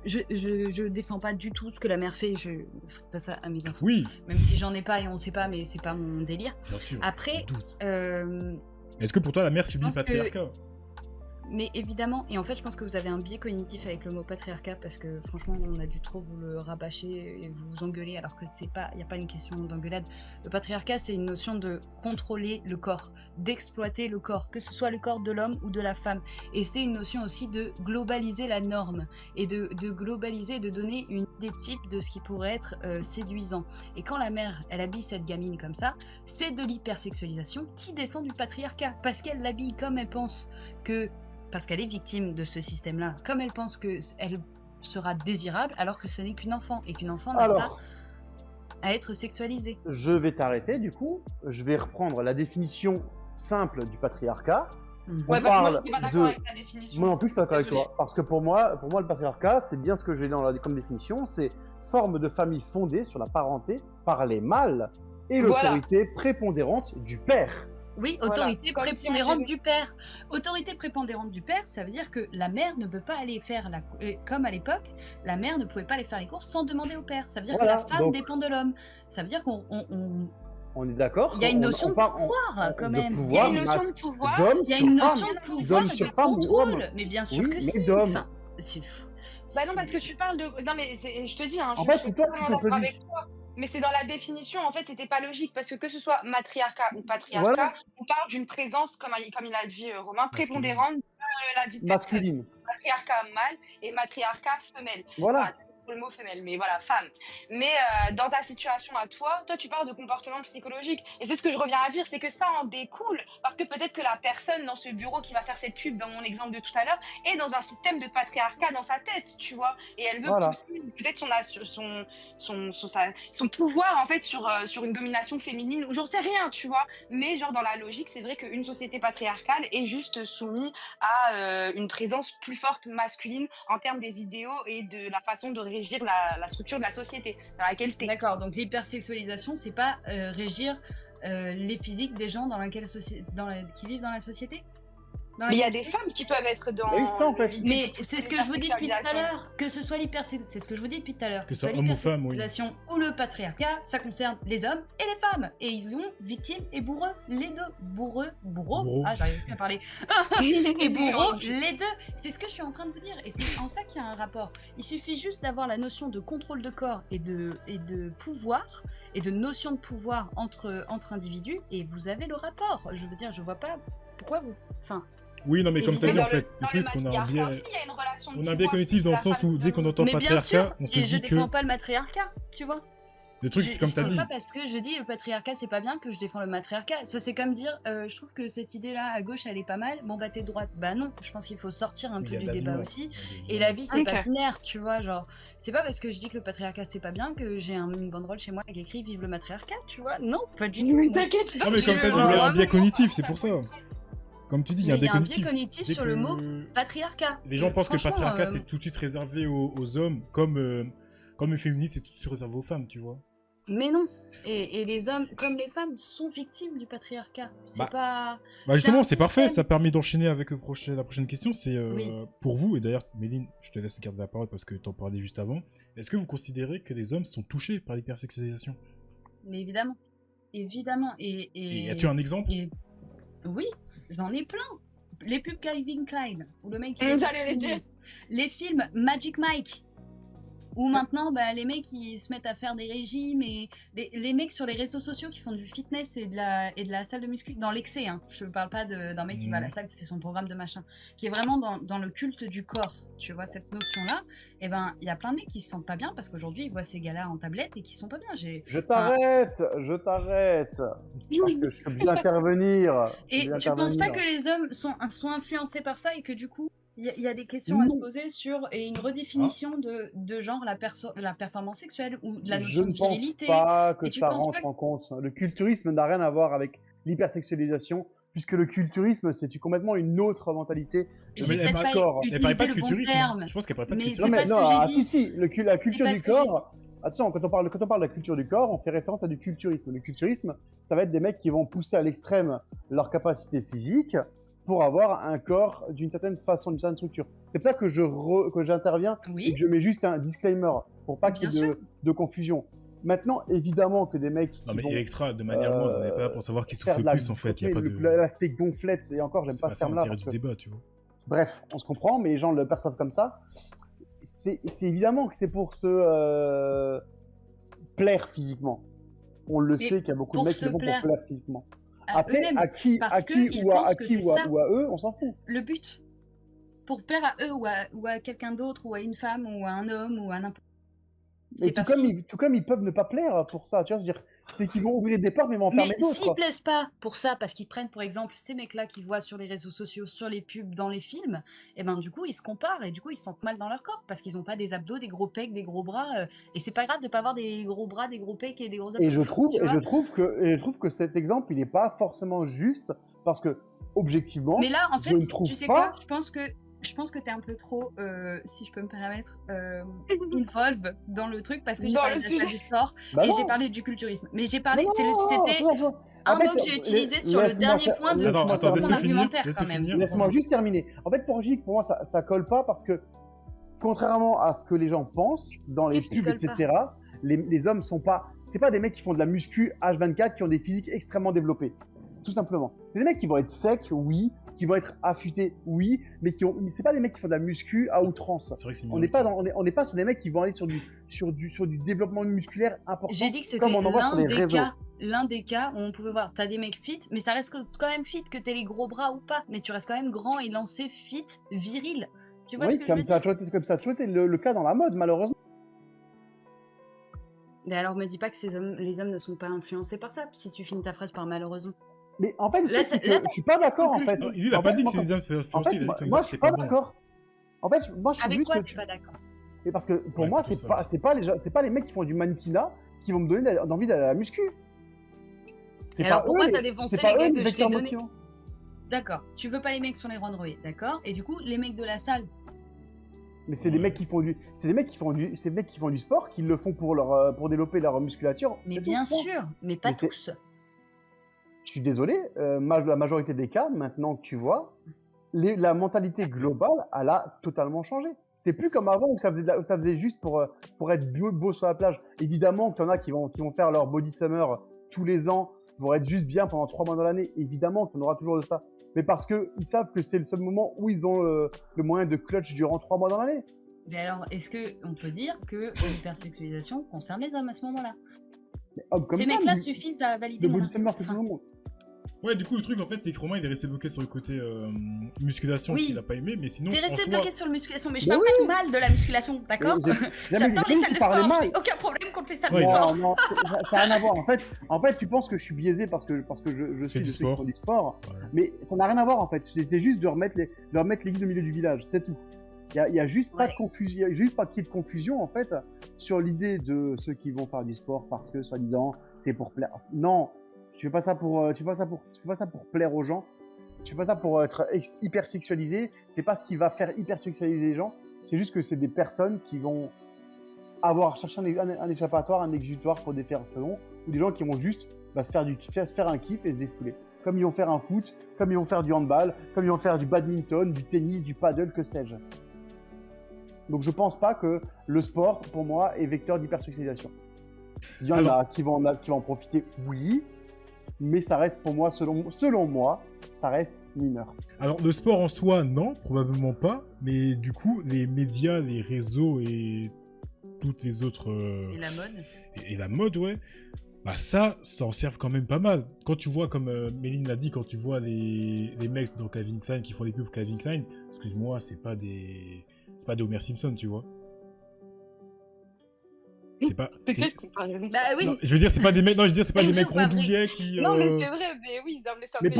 Je défends pas du tout ce que la mère fait, je ferai pas ça à mes enfants. Oui, Même si j'en ai pas et on sait pas, mais c'est pas mon délire. bien sûr. Après, je doute. euh, Est-ce que pour toi, la mère subit le pense que- patriarcat? mais évidemment, et en fait, je pense que vous avez un biais cognitif avec le mot patriarcat parce que franchement, on a dû trop vous le rabâcher et vous engueuler alors que c'est pas, il y a pas une question d'engueulade. Le patriarcat, c'est une notion de contrôler le corps, d'exploiter le corps, que ce soit le corps de l'homme ou de la femme. Et c'est une notion aussi de globaliser la norme et de globaliser, de donner une idée type de ce qui pourrait être séduisant. Et quand la mère, elle habille cette gamine comme ça, c'est de l'hypersexualisation qui descend du patriarcat parce qu'elle l'habille comme elle pense que parce qu'elle est victime de ce système-là, comme elle pense qu'elle sera désirable, alors que ce n'est qu'une enfant, et qu'une enfant n'a pas Alors, à être sexualisée. je vais t'arrêter, du coup. Je vais reprendre la définition simple du patriarcat. Mhm. On Ouais, parce que moi, parle je suis pas d'accord de... avec ta définition. Moi non plus, je suis pas d'accord avec Désolée. toi. Parce que pour moi, le patriarcat, c'est bien ce que j'ai comme définition, c'est forme de famille fondée sur la parenté par les mâles et Voilà. l'autorité prépondérante du père. Oui, Voilà, autorité comme si on prépondérante devait- du père. Autorité prépondérante du père, ça veut dire que la mère ne peut pas aller faire comme à l'époque, la mère ne pouvait pas aller faire les courses sans demander au père. Ça veut dire Voilà, que la femme donc- dépend de l'homme. Ça veut dire qu'on On est d'accord? il y a une On- notion on de parle- pouvoir quand même. De Il y a pouvoir, une notion de masque, pouvoir. d'homme Il y a sur une femme. notion de pouvoir d'homme et sur de femme ou contrôle. homme. Mais bien sûr Oui, que mais si. d'homme. Enfin, c'est- Bah non, parce que tu parles de. Non, mais je te dis, hein, En je fait, suis c'est toi qui totalement d'accord contredis. avec toi. Mais c'est dans la définition, en fait, c'était pas logique. Parce que ce soit matriarcat ou patriarcat, Voilà. on parle d'une présence, comme il a dit Romain, prépondérante de la dite personne. Masculine. Matriarcat mâle et matriarcat femelle. Voilà. Enfin, le mot femelle, mais voilà, femme. Mais dans ta situation à toi, tu parles de comportement psychologique. Et c'est ce que je reviens à dire, c'est que ça en découle. Parce que peut-être que la personne dans ce bureau qui va faire cette pub, dans mon exemple de tout à l'heure, est dans un système de patriarcat dans sa tête, tu vois. Et elle veut Voilà. pousser peut-être son pouvoir, en fait, sur une domination féminine, ou j'en sais rien, tu vois. Mais genre, dans la logique, c'est vrai qu'une société patriarcale est juste soumise à une présence plus forte masculine en termes des idéaux et de la façon de régir la structure de la société dans laquelle tu es. D'accord, donc l'hypersexualisation, c'est pas régir les physiques des gens qui vivent dans la société. Dans Mais il y a laquelle- des femmes qui peuvent être dans. Oui, ça, en fait. Mais c'est ce que je vous dis depuis tout à l'hypersexualisation. l'heure, que ce soit c'est ce que je vous dis depuis tout à l'heure, Que ce soit homme ou femme, oui. l'hypersexualisation ou le patriarcat, ça concerne les hommes et les femmes, et ils ont victimes et bourreux les deux, bourreaux, ah j'arrive plus à parler, et bourreaux les deux, c'est ce que je suis en train de vous dire, et c'est en ça qu'il y a un rapport. Il suffit juste d'avoir la notion de contrôle de corps et de pouvoir, et de notion de pouvoir entre individus, et vous avez le rapport. Je veux dire, je vois pas pourquoi vous... Enfin... Oui, non, mais comme tu as dit, en Dans fait, dans le truc, c'est qu'on a un matriarcat biais... aussi, il y a une relation de On a un biais pouvoir cognitif dans le entre la sens où femme dès et qu'on l'homme. entend Mais bien patriarcat, sûr, on se et je dit que... défends pas le matriarcat, tu vois. Le truc, c'est comme t'as dit. C'est pas parce que je dis le patriarcat c'est pas bien que je défends le matriarcat. Ça c'est comme dire je trouve que cette idée-là à gauche elle est pas mal, bon bah t'es de droite. Bah non, je pense qu'il faut sortir un Il y peu a du de la débat nuance. aussi. Il y a Et de la la vie c'est pas Ok. binaire, tu vois, genre c'est pas parce que je dis que le patriarcat c'est pas bien que j'ai une banderole chez moi qui écrit vive le matriarcat, tu vois. Non, pas du tout. Mais non. t'inquiète pas. Non, mais comme t'as dit, Je- il y a un vraiment- biais cognitif, c'est pour ça. Comme tu dis, il y a un Mais biais il y a un cognitif. biais cognitif Dès sur le que mot patriarcat. Les gens pensent que le Franchement, patriarcat, c'est tout de suite réservé aux hommes, comme le féminisme, c'est tout de suite réservé aux femmes, tu vois. Mais non. Et les hommes, comme les femmes, sont victimes du patriarcat. C'est Bah, pas. Bah justement, un c'est parfait, système. ça permet d'enchaîner avec la prochaine question. C'est Oui. pour vous, et d'ailleurs, Méline, je te laisse garder la parole parce que t'en parlais juste avant. Est-ce que vous considérez que les hommes sont touchés par l'hypersexualisation? Mais évidemment. Évidemment. Et as-tu un exemple? et- Oui, j'en ai plein. Les pubs Calvin Klein, où le mec. J'allais les dire. Les films Magic Mike. Où maintenant, bah, les mecs, ils se mettent à faire des régimes et les mecs sur les réseaux sociaux qui font du fitness et de la salle de muscu, dans l'excès, hein. Je parle pas d'un mec qui va à la salle, qui fait son programme de machin, qui est vraiment dans le culte du corps, tu vois, cette notion-là. Et ben, il y a plein de mecs qui se sentent pas bien parce qu'aujourd'hui, ils voient ces gars-là en tablette et qui sont pas bien. Je t'arrête, parce que je suis obligé d'intervenir. Et tu penses pas que les hommes sont influencés par ça et que du coup, il y a des questions à se Non. poser sur et une redéfinition de genre la performance sexuelle ou de la Je notion ne de pense virilité. pas que Et tu ça penses rentre pas en compte. Le culturisme n'a rien à voir avec l'hypersexualisation, puisque le culturisme, c'est complètement une autre mentalité. J'ai mais peut-être elle pas corps. Elle parlait utilisé pas de le bon culturisme. terme. Je pense qu'elle parlait pas de Mais culturisme. c'est pas ce que j'ai dit. si, la culture pas du ce que j'ai corps. Attention, quand on parle de la culture du corps, on fait référence à du culturisme. Le culturisme, ça va être des mecs qui vont pousser à l'extrême leur capacité physique pour avoir un corps d'une certaine façon, d'une certaine structure. C'est pour ça que j'interviens et Oui, que je mets juste un disclaimer pour pas qu'il y Bien ait de confusion. Maintenant, évidemment que des mecs qui Non, mais vont Electra, de manière loin, on n'est pas là pour savoir qui faire souffle de la- plus, en fait. Il y a pas de. l'aspect gonflette, et encore, j'aime C'est pas pas ce ça terme-là. l'intérêt Parce du que... débat, tu vois. Bref, on se comprend, mais les gens le perçoivent comme ça. C'est évidemment que c'est pour se plaire physiquement. On le Mais sait qu'il y a beaucoup de pour mecs qui se le font pour plaire plaire physiquement. à Après, eux-mêmes. à qui parce qu'ils pensent que c'est ça. ou à eux, on s'en fout. Le but. Pour plaire à eux ou à quelqu'un d'autre ou à une femme ou à un homme ou à n'importe. Mais C'est parce qu'ils tout comme ils peuvent ne pas plaire pour ça, tu vois, c'est-à-dire, c'est qu'ils vont ouvrir des portes, mais ils vont en Mais fermer s'ils d'autres. plaisent pas pour ça, parce qu'ils prennent, pour exemple, ces mecs-là qu'ils voient sur les réseaux sociaux, sur les pubs, dans les films, et ben du coup, ils se comparent et du coup, ils se sentent mal dans leur corps parce qu'ils ont pas des abdos, des gros pecs, des gros bras. Et c'est pas grave de pas avoir des gros bras, des gros pecs et des gros abdos. Et je trouve tu vois. que cet exemple, il n'est pas forcément juste, parce que, objectivement, Mais là, en je fait, ne trouve tu sais pas... quoi? Je pense que t'es un peu trop, si je peux me permettre, involve dans le truc parce que j'ai Dans parlé le de la salle sujet. du sport Bah et non. j'ai parlé du culturisme. Mais j'ai parlé, Non, c'était attention. un En fait, mot que j'ai utilisé sur le laisse-moi dernier faire- point de laisse-moi Attends, faire mon laisse-le finir. argumentaire Laisse-le quand même. finir. Laisse-moi juste terminer. En fait, pour Gilles, pour moi, ça colle pas parce que, contrairement à ce que les gens pensent dans les Qu'est-ce qui pubs, colle etc., les hommes sont pas. C'est pas des mecs qui font de la muscu H24 qui ont des physiques extrêmement développés. Tout simplement. C'est des mecs qui vont être secs, oui, qui vont être affûtés, oui, mais c'est pas des mecs qui font de la muscu à outrance. C'est vrai que c'est On n'est pas, on n'est pas sur des mecs qui vont aller sur du développement musculaire important. J'ai dit que c'était comme on en voit sur les réseaux. l'un des cas où on pouvait voir, t'as des mecs fit, mais ça reste quand même fit, que t'aies les gros bras ou pas, mais tu restes quand même grand et lancé, fit, viril. Tu vois ce Oui, que je veux ça a dire? toujours été le cas dans la mode, malheureusement. Mais alors me dis pas que les hommes ne sont pas influencés par ça, si tu finis ta phrase par malheureusement. Mais en fait, le Là, truc, c'est que là, je suis pas d'accord, en fait. Non, il a En pas fait, dit que moi, c'est des hommes En influencés, fait, il a dit que moi, je c'est suis pas pas bon. d'accord. En fait, moi, je trouve Avec juste quoi que t'es pas d'accord? Mais parce que pour Ouais, moi, tout ça. c'est pas les mecs qui font du mannequinat qui vont me donner envie d'aller à la muscu. C'est Alors, pas pourquoi eux, t'as les- défoncé c'est pas les gars eux que je vecteurs t'ai donnés? motivants. D'accord, tu veux pas les mecs sur les runways, d'accord? Et du coup, les mecs de la salle, Mais c'est des mecs qui font du sport, qui le font pour développer leur musculature. mais c'est bien tout, point. sûr, mais pas Mais c'est- tous. Je suis désolé, la majorité des cas, maintenant que tu vois, la mentalité globale, elle a totalement changé. C'est plus comme avant où ça faisait juste pour être beau sur la plage. Évidemment qu'il y en a qui vont faire leur body summer tous les ans pour être juste bien pendant 3 mois dans l'année. Évidemment qu'on aura toujours de ça. Mais parce qu'ils savent que c'est le seul moment où ils ont le moyen de clutch durant 3 mois dans l'année. Mais alors, est-ce qu'on peut dire que l'hypersexualisation concerne les hommes à ce moment-là? Mais hommes comme Ces femmes, mecs-là suffisent à valider le mon body summer, c'est tout argument. le monde. Ouais, du coup, le truc, en fait, c'est que Romain, il est resté bloqué sur le côté musculation Oui. qu'il a pas aimé, mais sinon, T'es en resté soi... bloqué sur la musculation, mais je Mais parle pas de mal de la musculation, d'accord? J'adore les salles de sport, j'ai aucun problème contre les salles de Ouais. sport. Non, ça n'a rien à voir. En fait, tu penses que je suis biaisé parce que je suis du de ceux qui sport. font du sport, Ouais. mais ça n'a rien à voir en fait. C'était juste de remettre l'église au milieu du village, c'est tout. Il y a juste pas de confusion, il y a juste pas qu'il y ait de confusion en fait sur l'idée de ceux qui vont faire du sport parce que soi-disant c'est pour plaire. Non, tu fais pas ça pour plaire aux gens. Tu fais pas ça pour être hyper sexualisé. C'est pas ce qui va faire hyper sexualiser les gens. C'est juste que c'est des personnes qui vont avoir cherché un échappatoire, un exutoire pour différentes raisons, ou des gens qui vont juste se faire un kiff et se défouler. Comme ils vont faire un foot, comme ils vont faire du handball, comme ils vont faire du badminton, du tennis, du paddle, que sais-je. Donc je pense pas que le sport, pour moi, est vecteur d'hypersexualisation. Il y en a qui vont en profiter, oui, mais ça reste pour moi, selon moi, ça reste mineur. Alors, le sport en soi, non, probablement pas, mais du coup, les médias, les réseaux et toutes les autres... Et la mode. Et la mode, ouais, bah ça en sert quand même pas mal. Quand tu vois, comme Méline l'a dit, quand tu vois les mecs dans Calvin Klein qui font des pubs pour Calvin Klein, excuse-moi, c'est pas des Homer Simpson, tu vois. C'est pas... Bah oui. Non, je veux dire, c'est pas des mecs, non, je veux dire, c'est pas des mecs Pas vrai. rondouillets qui... Non, mais c'est vrai, mais oui, non, mais ça Mais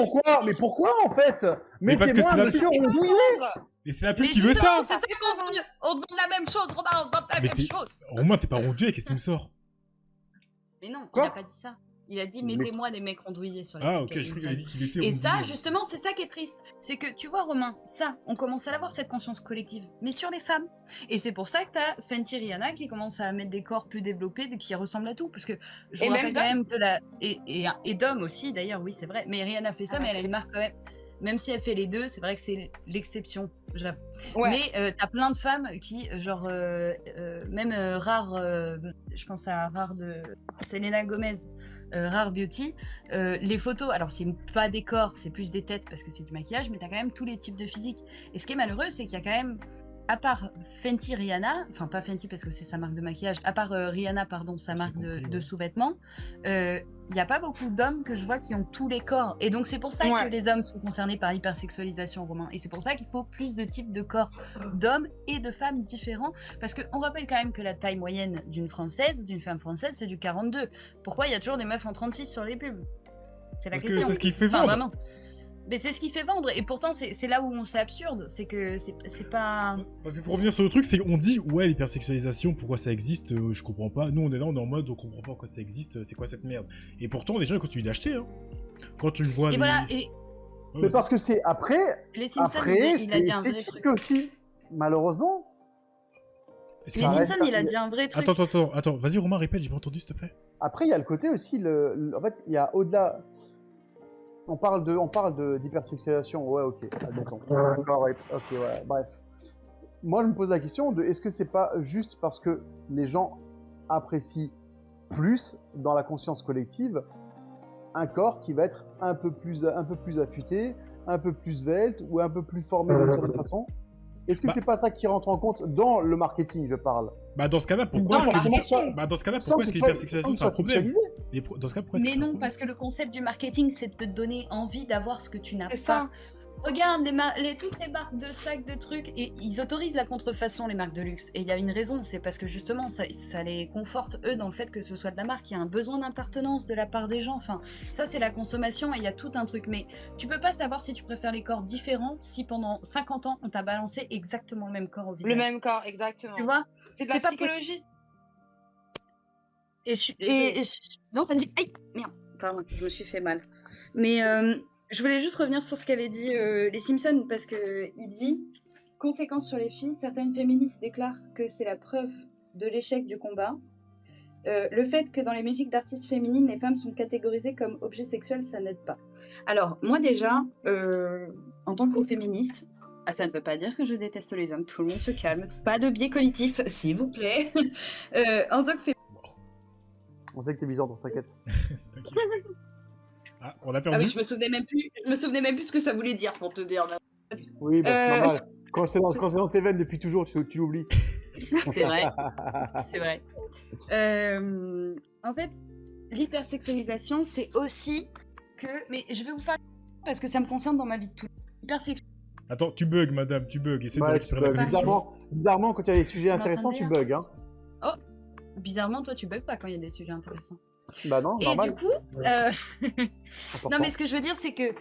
pourquoi en fait? Mais parce que Mettez-moi c'est un la monsieur pub. rondouillé. Et c'est la pub Mais qui veut ça. justement, c'est ça qu'on veut. On demande la même chose, Romain, on demande la Mais même t'es... chose. Romain, t'es pas rondouillet, qu'est-ce que tu me sors? Mais non, Quoi il a pas dit ça. Il a dit Mais- mettez-moi des mecs rondouillés sur les Ah, pubs ok, je Calvin crois qu'il Klein. avait dit qu'il était Et ça, rondouillet. justement, c'est ça qui est triste. C'est que, tu vois, Romain, ça, on commence à l'avoir, cette conscience collective, mais sur les femmes. Et c'est pour ça que t'as Fenty Rihanna qui commence à mettre des corps plus développés, qui ressemblent à tout. Parce que je Et vous même rappelle quand même que la... Et d'hommes aussi, d'ailleurs, oui, c'est vrai. Mais Rihanna fait ça, Ah, mais elle a une marque quand même. Même si elle fait les deux, c'est vrai que c'est l'exception, j'avoue. Ouais. Mais t'as plein de femmes qui, genre, même Rare, je pense à Rare de Selena Gomez, Rare Beauty, les photos, alors c'est pas des corps, c'est plus des têtes parce que c'est du maquillage, mais t'as quand même tous les types de physique. Et ce qui est malheureux, c'est qu'il y a quand même, à part Fenty Rihanna, enfin pas Fenty parce que c'est sa marque de maquillage, à part Rihanna, pardon, sa J'ai marque compris, de ouais. sous-vêtements, il n'y a pas beaucoup d'hommes que je vois qui ont tous les corps. Et donc c'est pour ça Ouais. que les hommes sont concernés par l'hypersexualisation, Romain. Et c'est pour ça qu'il faut plus de types de corps d'hommes et de femmes différents. Parce qu'on rappelle quand même que la taille moyenne d'une femme française, c'est du 42. Pourquoi il y a toujours des meufs en 36 sur les pubs? C'est la Parce que question. c'est ce qui fait Enfin, vendre. vraiment. Mais c'est ce qui fait vendre. Et pourtant, c'est là où c'est absurde. C'est que c'est pas... Parce que pour revenir sur le truc, c'est qu'on dit, ouais, l'hypersexualisation, pourquoi ça existe, je comprends pas. Nous, on est là, on est en mode, on comprend pas pourquoi ça existe, c'est quoi cette merde. Et pourtant, les gens, ils continuent d'acheter, hein. Quand tu le vois... Et voilà, et Ouais, Mais vas-y. parce que c'est après, les Simpsons, après il a c'est dit un vrai esthétique truc. aussi, malheureusement. Est-ce Les qu'il- Ça reste- Simpsons, il a dit un vrai truc. Attends, vas-y Romain, répète, j'ai pas entendu s'il te plaît. Après, il y a le côté aussi, en fait, il y a au-delà. On parle d'hypersexualisation, ouais, ok, admettons. D'accord, ouais, ok, ouais, bref. Moi, je me pose la question de est-ce que c'est pas juste parce que les gens apprécient plus dans la conscience collective un corps qui va être un peu plus affûté, un peu plus svelte ou un peu plus formé d'une certaine façon? Est-ce que Bah- c'est pas ça qui rentre en compte dans le marketing, je parle? Bah dans ce cas-là, pourquoi Non, est-ce mais que comment ça- bah, dans ce cas-là, Sans pourquoi que est-ce que ce soit- l'hypersexualisation sans c'est un que ce soit problème? sexualisé. Dans ce cas, pourquoi est-ce que Mais c'est un non, problème? parce que le concept du marketing, c'est de te donner envie d'avoir ce que tu n'as C'est pas. ça. Regarde, toutes les marques de sacs, de trucs, et ils autorisent la contrefaçon, les marques de luxe. Et il y a une raison, c'est parce que justement, ça les conforte, eux, dans le fait que ce soit de la marque. Il y a un besoin d'appartenance de la part des gens. Enfin, ça, c'est la consommation, et il y a tout un truc. Mais tu peux pas savoir si tu préfères les corps différents si pendant 50 ans, on t'a balancé exactement le même corps au visage. Le même corps, exactement. Tu vois? C'est de c'est la pas psychologie. Non, vas-y. Aïe, merde. Pardon, je me suis fait mal. Mais je voulais juste revenir sur ce qu'avaient dit les Simpsons, parce que il dit conséquence sur les filles, certaines féministes déclarent que c'est la preuve de l'échec du combat. Le fait que dans les musiques d'artistes féminines, les femmes sont catégorisées comme objets sexuels, ça n'aide pas. Alors, moi déjà, en tant que féministe, ça ne veut pas dire que je déteste les hommes, tout le monde se calme, pas de biais cognitif, s'il vous plaît. En tant que On sait que t'es bizarre, donc t'inquiète. T'inquiète. Ah, on a Ah perdu. oui, je me souvenais même plus ce que ça voulait dire pour te dire. Oui, bah, c'est normal. Quand c'est dans tes veines depuis toujours, tu l'oublies. C'est vrai, c'est vrai. En fait, l'hypersexualisation, c'est aussi que... Mais je vais vous parler parce que ça me concerne dans ma vie de tous les jours. Hypersexualité. Attends, tu bugs, madame, tu bugs. Essaie de Ouais, récupérer tu la bugs. connexion. Bizarrement, quand il y a des sujets Vous intéressants, tu m'entendez, bugs. Hein. Bizarrement, toi, tu bugs pas quand il y a des sujets intéressants. Bah non, Et normal. du coup, non mais ce que je veux dire, c'est que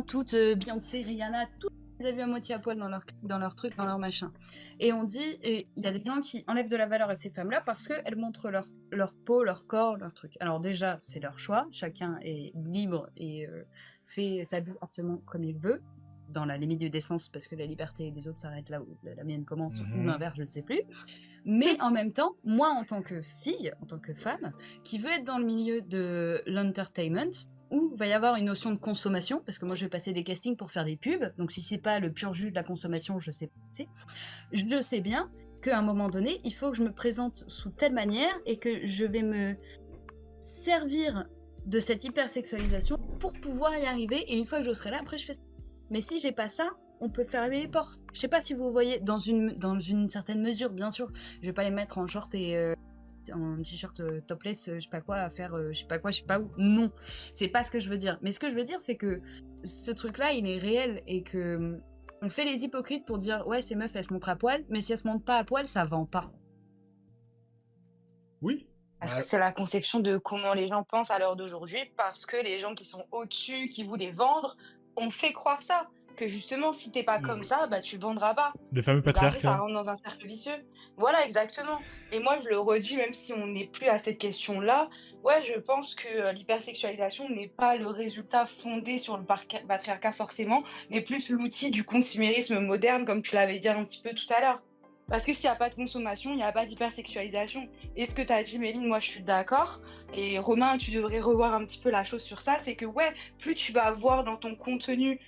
toutes Beyoncé, Rihanna, toutes les a vues à moitié à poil dans leur truc, dans leur machin. Et on dit, il y a des gens qui enlèvent de la valeur à ces femmes-là parce qu'elles montrent leur peau, leur corps, leur truc. Alors déjà, c'est leur choix, chacun est libre et fait sa vie absolument comme il veut, dans la limite du décence, parce que la liberté des autres s'arrête là où la mienne commence, ou l'inverse, je ne sais plus. Mais en même temps, moi, en tant que fille, en tant que femme, qui veut être dans le milieu de l'entertainment, où il va y avoir une notion de consommation, parce que moi, je vais passer des castings pour faire des pubs, donc si c'est pas le pur jus de la consommation, je sais pas ce que c'est. Je le sais bien qu'à un moment donné, il faut que je me présente sous telle manière et que je vais me servir de cette hypersexualisation pour pouvoir y arriver, et une fois que je serai là, après, je fais ça. Mais si j'ai pas ça, on peut fermer les portes. Je sais pas si vous voyez, dans une certaine mesure, bien sûr. Je vais pas les mettre en short et en t-shirt topless, je sais pas quoi, à faire je sais pas quoi, je sais pas où. Non, c'est pas ce que je veux dire. Mais ce que je veux dire, c'est que ce truc-là, il est réel et que on fait les hypocrites pour dire ouais, ces meufs, elles se montrent à poil, mais si elles se montrent pas à poil, ça vend pas. Oui. Parce que c'est la conception de comment les gens pensent à l'heure d'aujourd'hui, parce que les gens qui sont au-dessus, qui voulaient vendre, ont fait croire ça. Que justement, si t'es pas comme ça, bah tu vendras pas. Des fameux Bah, après, ça patriarcats. rentre dans un cercle vicieux. Voilà, exactement. Et moi, je le redis, même si on n'est plus à cette question-là, ouais, je pense que l'hypersexualisation n'est pas le résultat fondé sur le patriarcat forcément, mais plus l'outil du consumérisme moderne, comme tu l'avais dit un petit peu tout à l'heure. Parce que s'il n'y a pas de consommation, il n'y a pas d'hypersexualisation. Et ce que tu as dit, Méline, moi je suis d'accord. Et Romain, tu devrais revoir un petit peu la chose sur ça. C'est que ouais, plus tu vas avoir dans ton contenu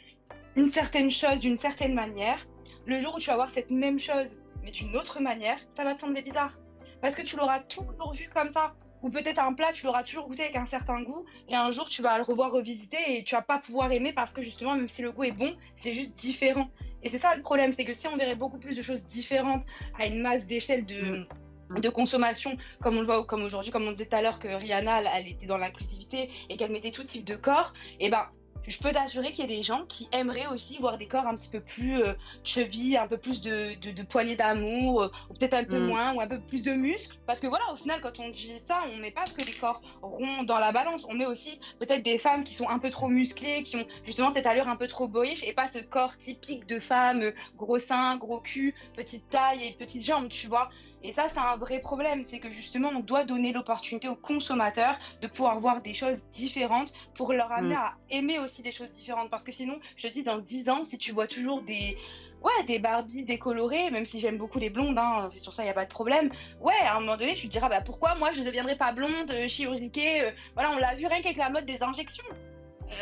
une certaine chose d'une certaine manière, le jour où tu vas voir cette même chose, mais d'une autre manière, ça va te sembler bizarre. Parce que tu l'auras toujours vu comme ça. Ou peut-être un plat, tu l'auras toujours goûté avec un certain goût, et un jour tu vas le revoir revisiter et tu vas pas pouvoir aimer parce que justement, même si le goût est bon, c'est juste différent. Et c'est ça le problème, c'est que si on verrait beaucoup plus de choses différentes à une masse d'échelle de consommation, comme on le voit, comme aujourd'hui, comme on disait tout à l'heure que Rihanna, elle était dans l'inclusivité et qu'elle mettait tout type de corps, et ben je peux t'assurer qu'il y a des gens qui aimeraient aussi voir des corps un petit peu plus chubby, un peu plus de poignées d'amour, ou peut-être un peu moins, ou un peu plus de muscles. Parce que voilà, au final, quand on dit ça, on met pas que les corps ronds dans la balance, on met aussi peut-être des femmes qui sont un peu trop musclées, qui ont justement cette allure un peu trop boyish, et pas ce corps typique de femme, gros seins, gros cul, petite taille et petites jambes, tu vois. Et ça, c'est un vrai problème, c'est que justement, on doit donner l'opportunité aux consommateurs de pouvoir voir des choses différentes pour leur amener à aimer aussi des choses différentes. Parce que sinon, je te dis, dans 10 ans, si tu vois toujours des Barbies décolorées, même si j'aime beaucoup les blondes, hein, sur ça, il n'y a pas de problème. Ouais, à un moment donné, tu te diras, bah pourquoi moi, je ne deviendrai pas blonde, chirurgiquée voilà, on l'a vu rien qu'avec la mode des injections.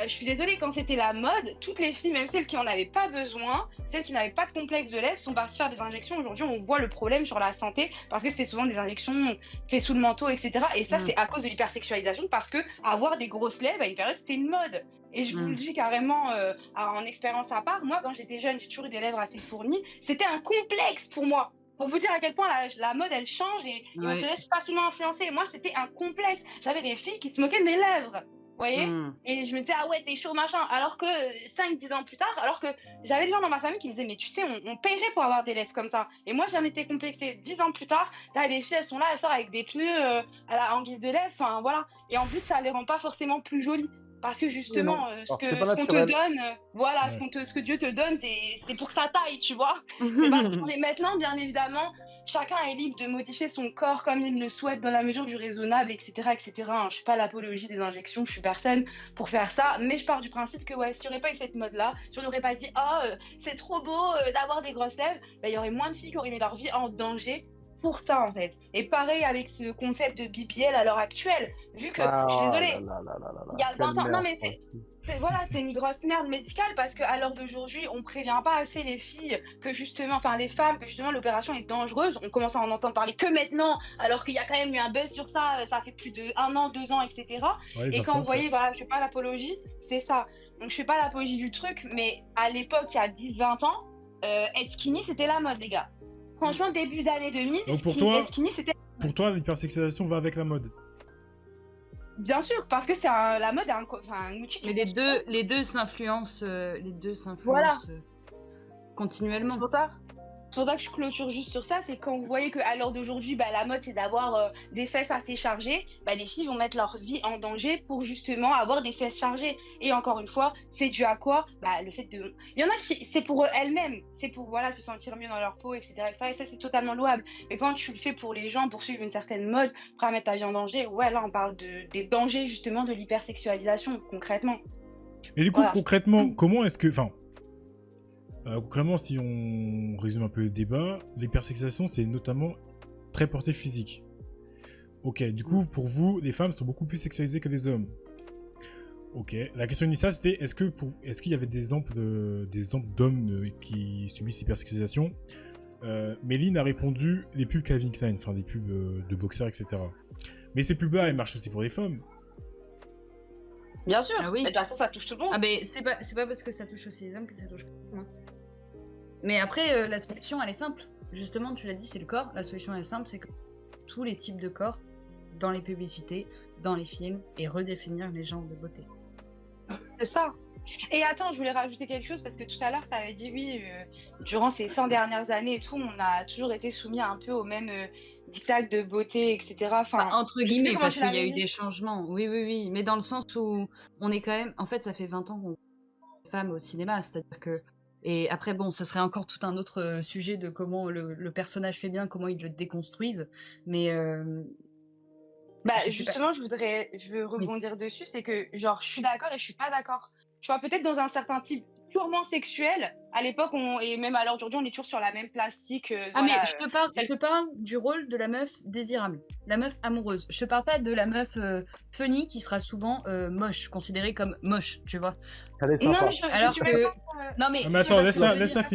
Je suis désolée, quand c'était la mode, toutes les filles, même celles qui en avaient pas besoin, celles qui n'avaient pas de complexe de lèvres, sont parties faire des injections. Aujourd'hui, on voit le problème sur la santé parce que c'est souvent des injections faites sous le manteau, etc. Et ça, c'est à cause de l'hypersexualisation parce que avoir des grosses lèvres à une période, c'était une mode. Et je vous le dis carrément en expérience à part, moi, quand j'étais jeune, j'ai toujours eu des lèvres assez fournies. C'était un complexe pour moi. Pour vous dire à quel point la mode, elle change et on se laisse facilement influencer. Moi, c'était un complexe. J'avais des filles qui se moquaient de mes lèvres. Vous voyez Et je me disais, ah ouais, t'es chaud, machin. Alors que 5-10 ans plus tard, alors que j'avais des gens dans ma famille qui me disaient, mais tu sais, on paierait pour avoir des lèvres comme ça. Et moi, j'en étais complexée. 10 ans plus tard, là, les filles, elles sont là, elles sortent avec des pneus en guise de lèvres. Enfin, voilà. Et en plus, ça les rend pas forcément plus jolies. Parce que justement, ce qu'on te donne, voilà, ce que Dieu te donne, c'est pour sa taille, tu vois. C'est pas pour les maintenant, bien évidemment. Chacun est libre de modifier son corps comme il le souhaite dans la mesure du raisonnable, etc. etc. Je suis pas l'apologie des injections, je suis personne pour faire ça, mais je pars du principe que ouais, s'il n'y aurait pas eu cette mode-là, si on n'aurait pas dit « Oh, c'est trop beau d'avoir des grosses lèvres », il y aurait moins de filles qui auraient mis leur vie en danger pour ça, en fait. Et pareil avec ce concept de BBL à l'heure actuelle, vu que, je suis désolée, il y a 20 ans, non mais voilà, c'est une grosse merde médicale parce qu'à l'heure d'aujourd'hui, on prévient pas assez les filles que justement, enfin les femmes, que justement l'opération est dangereuse. On commence à en entendre parler que maintenant, alors qu'il y a quand même eu un buzz sur ça, ça fait plus de 1 an, 2 ans, etc. Ouais, et quand vous voyez, voilà, je fais pas l'apologie, c'est ça. Donc je fais pas l'apologie du truc, mais à l'époque, il y a 10-20 ans, être skinny, c'était la mode, les gars. Franchement, début d'année 2000, donc pour toi, l'hypersexualisation va avec la mode. Bien sûr, parce que la mode est un outil. Mais les deux s'influencent Voilà. continuellement. C'est pour ça que je clôture juste sur ça, c'est quand vous voyez qu'à l'heure d'aujourd'hui, bah, la mode c'est d'avoir des fesses assez chargées, bah, les filles vont mettre leur vie en danger pour justement avoir des fesses chargées. Et encore une fois, c'est dû à quoi? Bah, le fait de... Il y en a qui c'est pour elles-mêmes, c'est pour voilà, se sentir mieux dans leur peau, etc. Et ça c'est totalement louable. Mais quand tu le fais pour les gens, pour suivre une certaine mode, pour mettre ta vie en danger, ouais là on parle des dangers justement de l'hypersexualisation, concrètement. Mais du coup, Voilà. concrètement, comment est-ce que... Enfin, concrètement, si on résume un peu le débat, l'hypersexualisation, c'est notamment très porté physique. Ok, du coup, pour vous, les femmes sont beaucoup plus sexualisées que les hommes. Ok, la question initiale, c'était est-ce qu'il y avait des exemples d'hommes qui subissent l'hypersexualisation Méline a répondu les pubs Calvin Klein, enfin des pubs de boxeurs, etc. Mais ces pubs-là, elles marchent aussi pour les femmes. Bien sûr, Ah oui. de toute façon ça touche tout le monde. Ah mais c'est pas parce que ça touche aussi les hommes que ça touche pas les femmes, hein. Mais après, la solution, elle est simple. Justement, tu l'as dit, c'est le corps. La solution, elle est simple, c'est que tous les types de corps, dans les publicités, dans les films, et redéfinir les genres de beauté. C'est ça. Et attends, je voulais rajouter quelque chose parce que tout à l'heure, tu avais dit oui, durant ces 100 dernières années et tout, on a toujours été soumis un peu au même diktat de beauté, etc. Enfin, Bah, entre je sais plus guillemets, comment parce tu qu'il y a l'avais eu dit. des changements. Oui. Mais dans le sens où on est quand même... En fait, ça fait 20 ans qu'on est femme au cinéma, c'est-à-dire que... Et après, bon, ça serait encore tout un autre sujet de comment le personnage fait bien, comment ils le déconstruisent. Mais Bah, je sais pas. justement, je veux rebondir dessus, c'est que genre, je suis d'accord et je suis pas d'accord. Tu vois, peut-être dans un certain type purement sexuel, à l'époque, et même à l'heure d'aujourd'hui, on est toujours sur la même plastique. Ah Voilà, mais je te parle du rôle de la meuf désirable, la meuf amoureuse. Je te parle pas de la meuf funny qui sera souvent moche, considérée comme moche, tu vois. Elle est Non, sympa. mais je Alors suis que... même pas. Non mais... Ah, mais tu vois attends, ce que je veux laisse-la dire.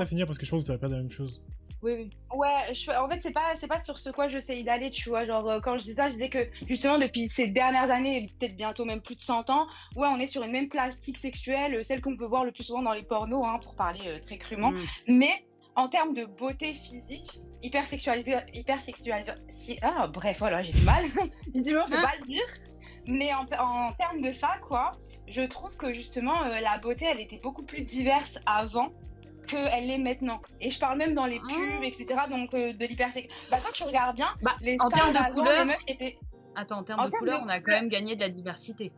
finir, parce que je crois que vous savez pas la même chose. Oui. Ouais, en fait, c'est pas sur ce quoi j'essaye d'aller, tu vois. Genre, quand je dis ça, je dis que justement, depuis ces dernières années, et peut-être bientôt même plus de 100 ans, ouais, on est sur une même plastique sexuelle, celle qu'on peut voir le plus souvent dans les pornos, hein, pour parler très crûment. Mm. Mais en termes de beauté physique, bref, voilà, j'ai du mal. Visiblement, je peux pas le dire. Mais en termes de ça, quoi, je trouve que justement, la beauté, elle était beaucoup plus diverse avant qu'elle l'est maintenant. Et je parle même dans les pubs, etc. Donc de l'hypersexualisation. Bah, quand tu regardes bien, Bah, les en termes stars de d'avant, couleurs... les meufs étaient... Attends, en termes En de termes couleurs, de on a quand couleurs. même gagné de la diversité.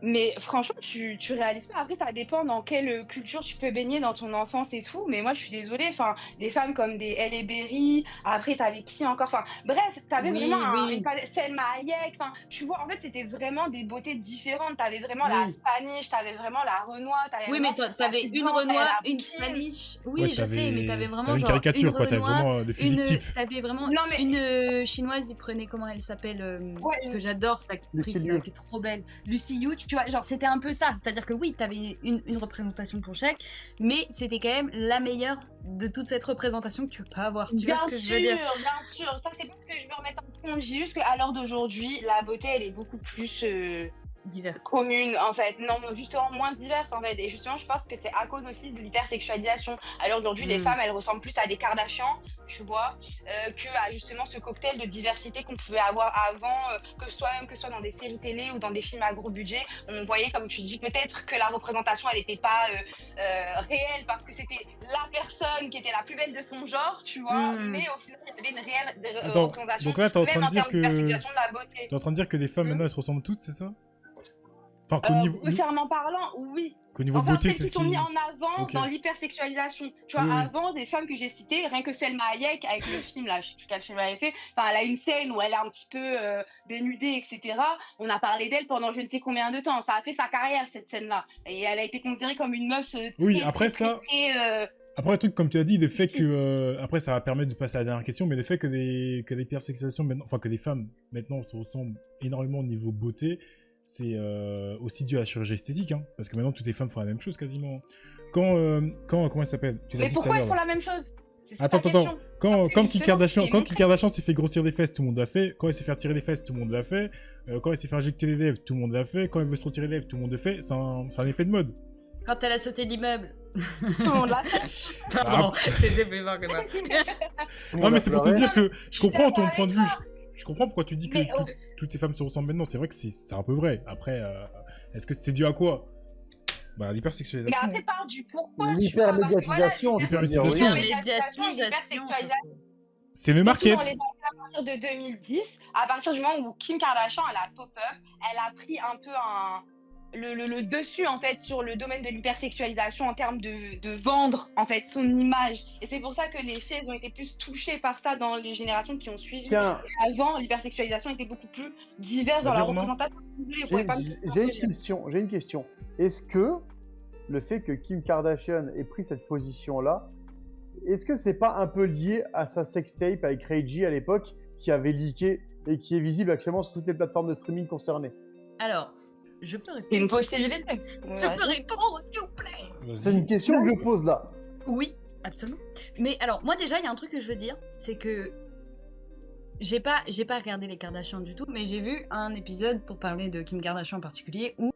Mais franchement, tu réalises pas. Après, ça dépend dans quelle culture tu peux baigner dans ton enfance et tout. Mais moi, je suis désolée. Enfin, des femmes comme des Halle Berry. Après, t'avais qui encore? Enfin, bref, t'avais Oui, vraiment oui. Selma Hayek. Enfin, tu vois, en fait, c'était vraiment des beautés différentes. T'avais vraiment la Oui. Spanish, t'avais vraiment la Renoir. Oui, mais toi, t'avais une Renoir, une Spanish. Spanish. Oui, Ouais, je sais, mais t'avais vraiment une genre caricature, une quoi. T'avais Renoir, vraiment des physiques types. t'avais vraiment Non, mais- une chinoise, il prenait comment elle s'appelle Ouais, que j'adore, cette actrice Lucy là, Liu. qui est trop belle, Lucy Liu. Tu vois, genre c'était un peu ça, c'est-à-dire que oui, t'avais une représentation pour chaque, mais c'était quand même la meilleure de toute cette représentation que tu peux pas avoir. Tu vois ce que je veux dire? Bien sûr. Ça, c'est pas ce que je veux remettre en compte. Je dis juste qu'à l'heure d'aujourd'hui, la beauté, elle est beaucoup plus Diverse. commune, en fait. Non, justement, moins diverse, en fait. Et justement, je pense que c'est à cause aussi de l'hypersexualisation. À l'heure d'aujourd'hui, les femmes, elles ressemblent plus à des Kardashians, tu vois, que à justement ce cocktail de diversité qu'on pouvait avoir avant, que ce soit dans des séries télé ou dans des films à gros budget. On voyait, comme tu dis, peut-être que la représentation, elle n'était pas réelle parce que c'était la personne qui était la plus belle de son genre, tu vois, mais au final, il y avait une réelle Attends, représentation, donc là, t'es en même train en de dire termes d'hypersexualisation de la beauté. T'es en train de dire que les femmes, maintenant, elles se ressemblent toutes, c'est ça? Enfin, Grossièrement parlant, oui. qu'au niveau Enfin, beauté, celles c'est qui ce sont qui... mis en avant Ok. dans l'hypersexualisation. Tu vois, Oui, oui. avant, des femmes que j'ai citées, rien que Selma Hayek, avec le film, là, je sais plus quel film elle avait fait, enfin, elle a une scène où elle est un petit peu dénudée, etc. On a parlé d'elle pendant je ne sais combien de temps. Ça a fait sa carrière, cette scène-là. Et elle a été considérée comme une meuf très, Oui, très, après très, ça- très, Après, le truc, comme tu as dit, le fait que... après, ça va permettre de passer à la dernière question, mais le fait que l'hypersexualisation, maintenant... Enfin, que les femmes, maintenant, se ressemblent énormément au niveau beauté, c'est aussi dû à la chirurgie esthétique, hein, parce que maintenant, toutes les femmes font la même chose, quasiment. Comment elle s'appelle? Tu l'as Mais dit tout à pourquoi elles l'heure, font là. la même chose? C'est Attends, ta attends. question. Quand Parce que Kim justement, Kardashian, c'est quand mon Kim Kardashian s'est fait grossir les fesses, tout le monde l'a fait. Quand elle s'est fait retirer les fesses, tout le monde l'a fait. Quand elle s'est fait injecter les lèvres, tout le monde l'a fait. Quand elle veut se retirer les lèvres, tout le monde le fait. C'est un effet de mode. Quand elle a sauté l'immeuble. On l'a fait. Pardon, c'était plus fort que moi. Non, mais c'est pour te dire que je comprends ton d'accord point de vue. Je comprends pourquoi tu dis que Mais, toutes les femmes se ressemblent maintenant. C'est vrai que c'est un peu vrai. Après, est-ce que c'est dû à quoi? Bah, Mais l'hypersexualisation. après, parle du pourquoi. tu vois, L'hypermédiatisation, parce que voilà, tu peux dire, oui. L'hypermédiatisation, l'hypersexualisation, C'est le surtout market. dans les années à partir de 2010, à partir du moment où Kim Kardashian elle a pop-up, elle a pris un peu le dessus en fait sur le domaine de l'hypersexualisation en termes de vendre en fait son image. Et c'est pour ça que les filles ont été plus touchées par ça dans les générations qui ont suivi. Tiens, Avant, l'hypersexualisation était beaucoup plus diverse dans Vas-y, la Romain. représentation. Désolée, vous pouvez pas me j'ai une question. Est-ce que le fait que Kim Kardashian ait pris cette position-là, est-ce que c'est pas un peu lié à sa sextape avec Ray J à l'époque, qui avait leaké et qui est visible actuellement sur toutes les plateformes de streaming concernées? Alors, je peux répondre. C'est une possibilité. Je peux répondre, s'il vous plaît. Vas-y. C'est une question que je pose là. Oui, absolument. Mais alors, moi déjà, il y a un truc que je veux dire, c'est que j'ai pas regardé les Kardashians du tout, mais j'ai vu un épisode pour parler de Kim Kardashian en particulier où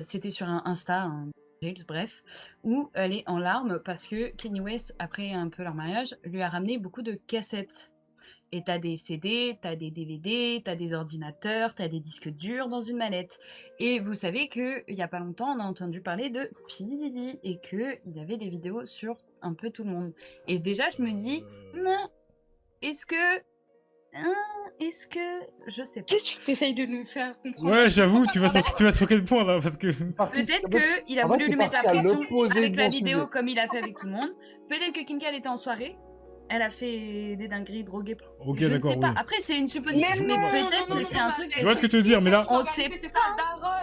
c'était sur un Insta, un Reels, bref, où elle est en larmes parce que Kanye West, après un peu leur mariage, lui a ramené beaucoup de cassettes. Et t'as des CD, t'as des DVD, t'as des ordinateurs, t'as des disques durs dans une mallette. Et vous savez que il y a pas longtemps, on a entendu parler de P. Diddy et que il avait des vidéos sur un peu tout le monde. Et déjà, je me dis, est-ce que, je sais pas. Qu'est-ce que tu essayes de nous faire comprendre? Ouais, j'avoue, tu vas sur quel point là? Parce que. Peut-être qu'il a en fait, voulu t'es lui mettre la parti à pression l'opposé avec de la mon vidéo sujet. comme il a fait avec tout le monde. Peut-être que Kim K était en soirée. Elle a fait des dingueries droguées. Ok, Je ne d'accord, sais pas. oui. Après, c'est une supposition, mais peut-être que c'est un truc. Je vois ce que tu veux dire, mais là. On sait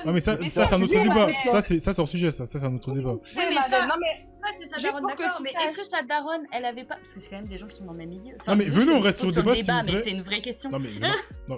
Ah, mais ça, c'est un autre sujet, débat. mais- Ça, c'est hors sujet, ça. Ça, c'est un autre débat. Oui, mais ça. Non, mais Ouais, c'est sa Juste daronne, pour que d'accord, tu mais saches. est-ce que sa daronne, elle avait pas. Parce que c'est quand même des gens qui sont dans le même milieu. Non, mais désolé, venez, je on reste pose sur le débat, s'il vous mais plaît. c'est une vraie question. Non, mais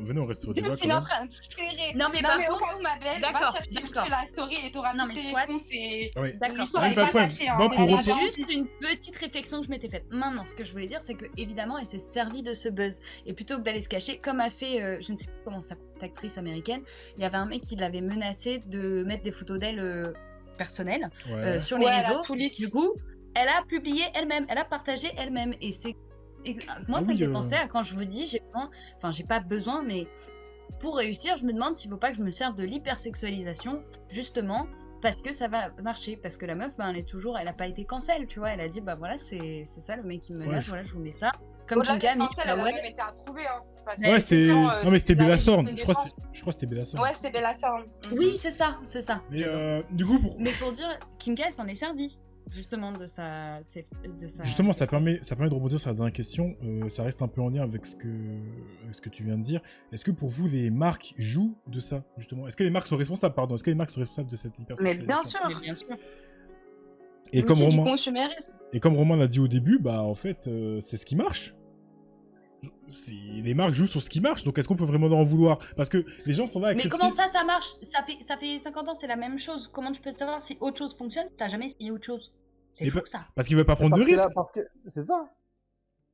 venez, on reste sur le je débat suis quand en même. train de tirer. Non, mais par au contre- cas où, Madeleine, d'accord, va chercher d'accord. la story et t'auras Non, toutes mais tes soit. réponses et... Ah oui. D'accord. l'histoire Oui, est pas de pas problème. cachée, hein. Bon, pour Elle est reprendre- Juste une petite réflexion que je m'étais faite. Maintenant, ce que je voulais dire, c'est que évidemment, elle s'est servie de ce buzz. Et plutôt que d'aller se cacher, comme a fait, je ne sais plus comment s'appelle cette actrice américaine, il y avait un mec qui l'avait menacé de mettre des photos d'elle personnelles Ouais. sur les Ouais, elle a réseaux. tout leak. Du coup, elle a publié elle-même, elle a partagé elle-même. Et c'est. Moi, Ah ça oui, me fait penser à quand je vous dis, j'ai pas besoin, mais pour réussir, je me demande s'il faut pas que je me serve de l'hypersexualisation, justement, parce que ça va marcher. Parce que la meuf, elle a pas été cancel, tu vois. Elle a dit, bah voilà, c'est ça le mec qui me Ouais, menace, je- voilà, je vous mets ça. Comme Au-delà Kinka a d'être mis, cancel, bah elle a ouais. même été approuvée, hein. Parce que Ouais, Ouais, c'est c'était. ça, Non, mais c'était la Bella légitime Thorne. Je crois que défense. c'était Bella Thorne. Ouais, c'était Bella Thorne. Oui, c'est ça, c'est ça. Mais J'adore. du coup, pour. Mais pour dire, Kinka, elle s'en est servie, justement, de sa. Justement, ça permet de rebondir sur la dernière question. Ça reste un peu en lien avec ce que tu viens de dire. Est-ce que pour vous, les marques jouent de ça, justement? Est-ce que les marques sont responsables, pardon? Est-ce que les marques sont responsables de cette Mais hypersexualisation? bien sûr. Mais bien sûr. Et comme L'outil du Romain, consumérisme. et comme Romain l'a dit au début, bah en fait, c'est ce qui marche. Les marques jouent sur ce qui marche, donc est-ce qu'on peut vraiment en vouloir? Parce que les gens sont là à Mais critiquer- comment ça marche? Ça fait 50 ans, c'est la même chose. Comment tu peux savoir si autre chose fonctionne si t'as jamais essayé autre chose? C'est Et fou, bah- ça. Parce qu'ils veulent pas prendre de Parce que risques. là, parce que c'est ça.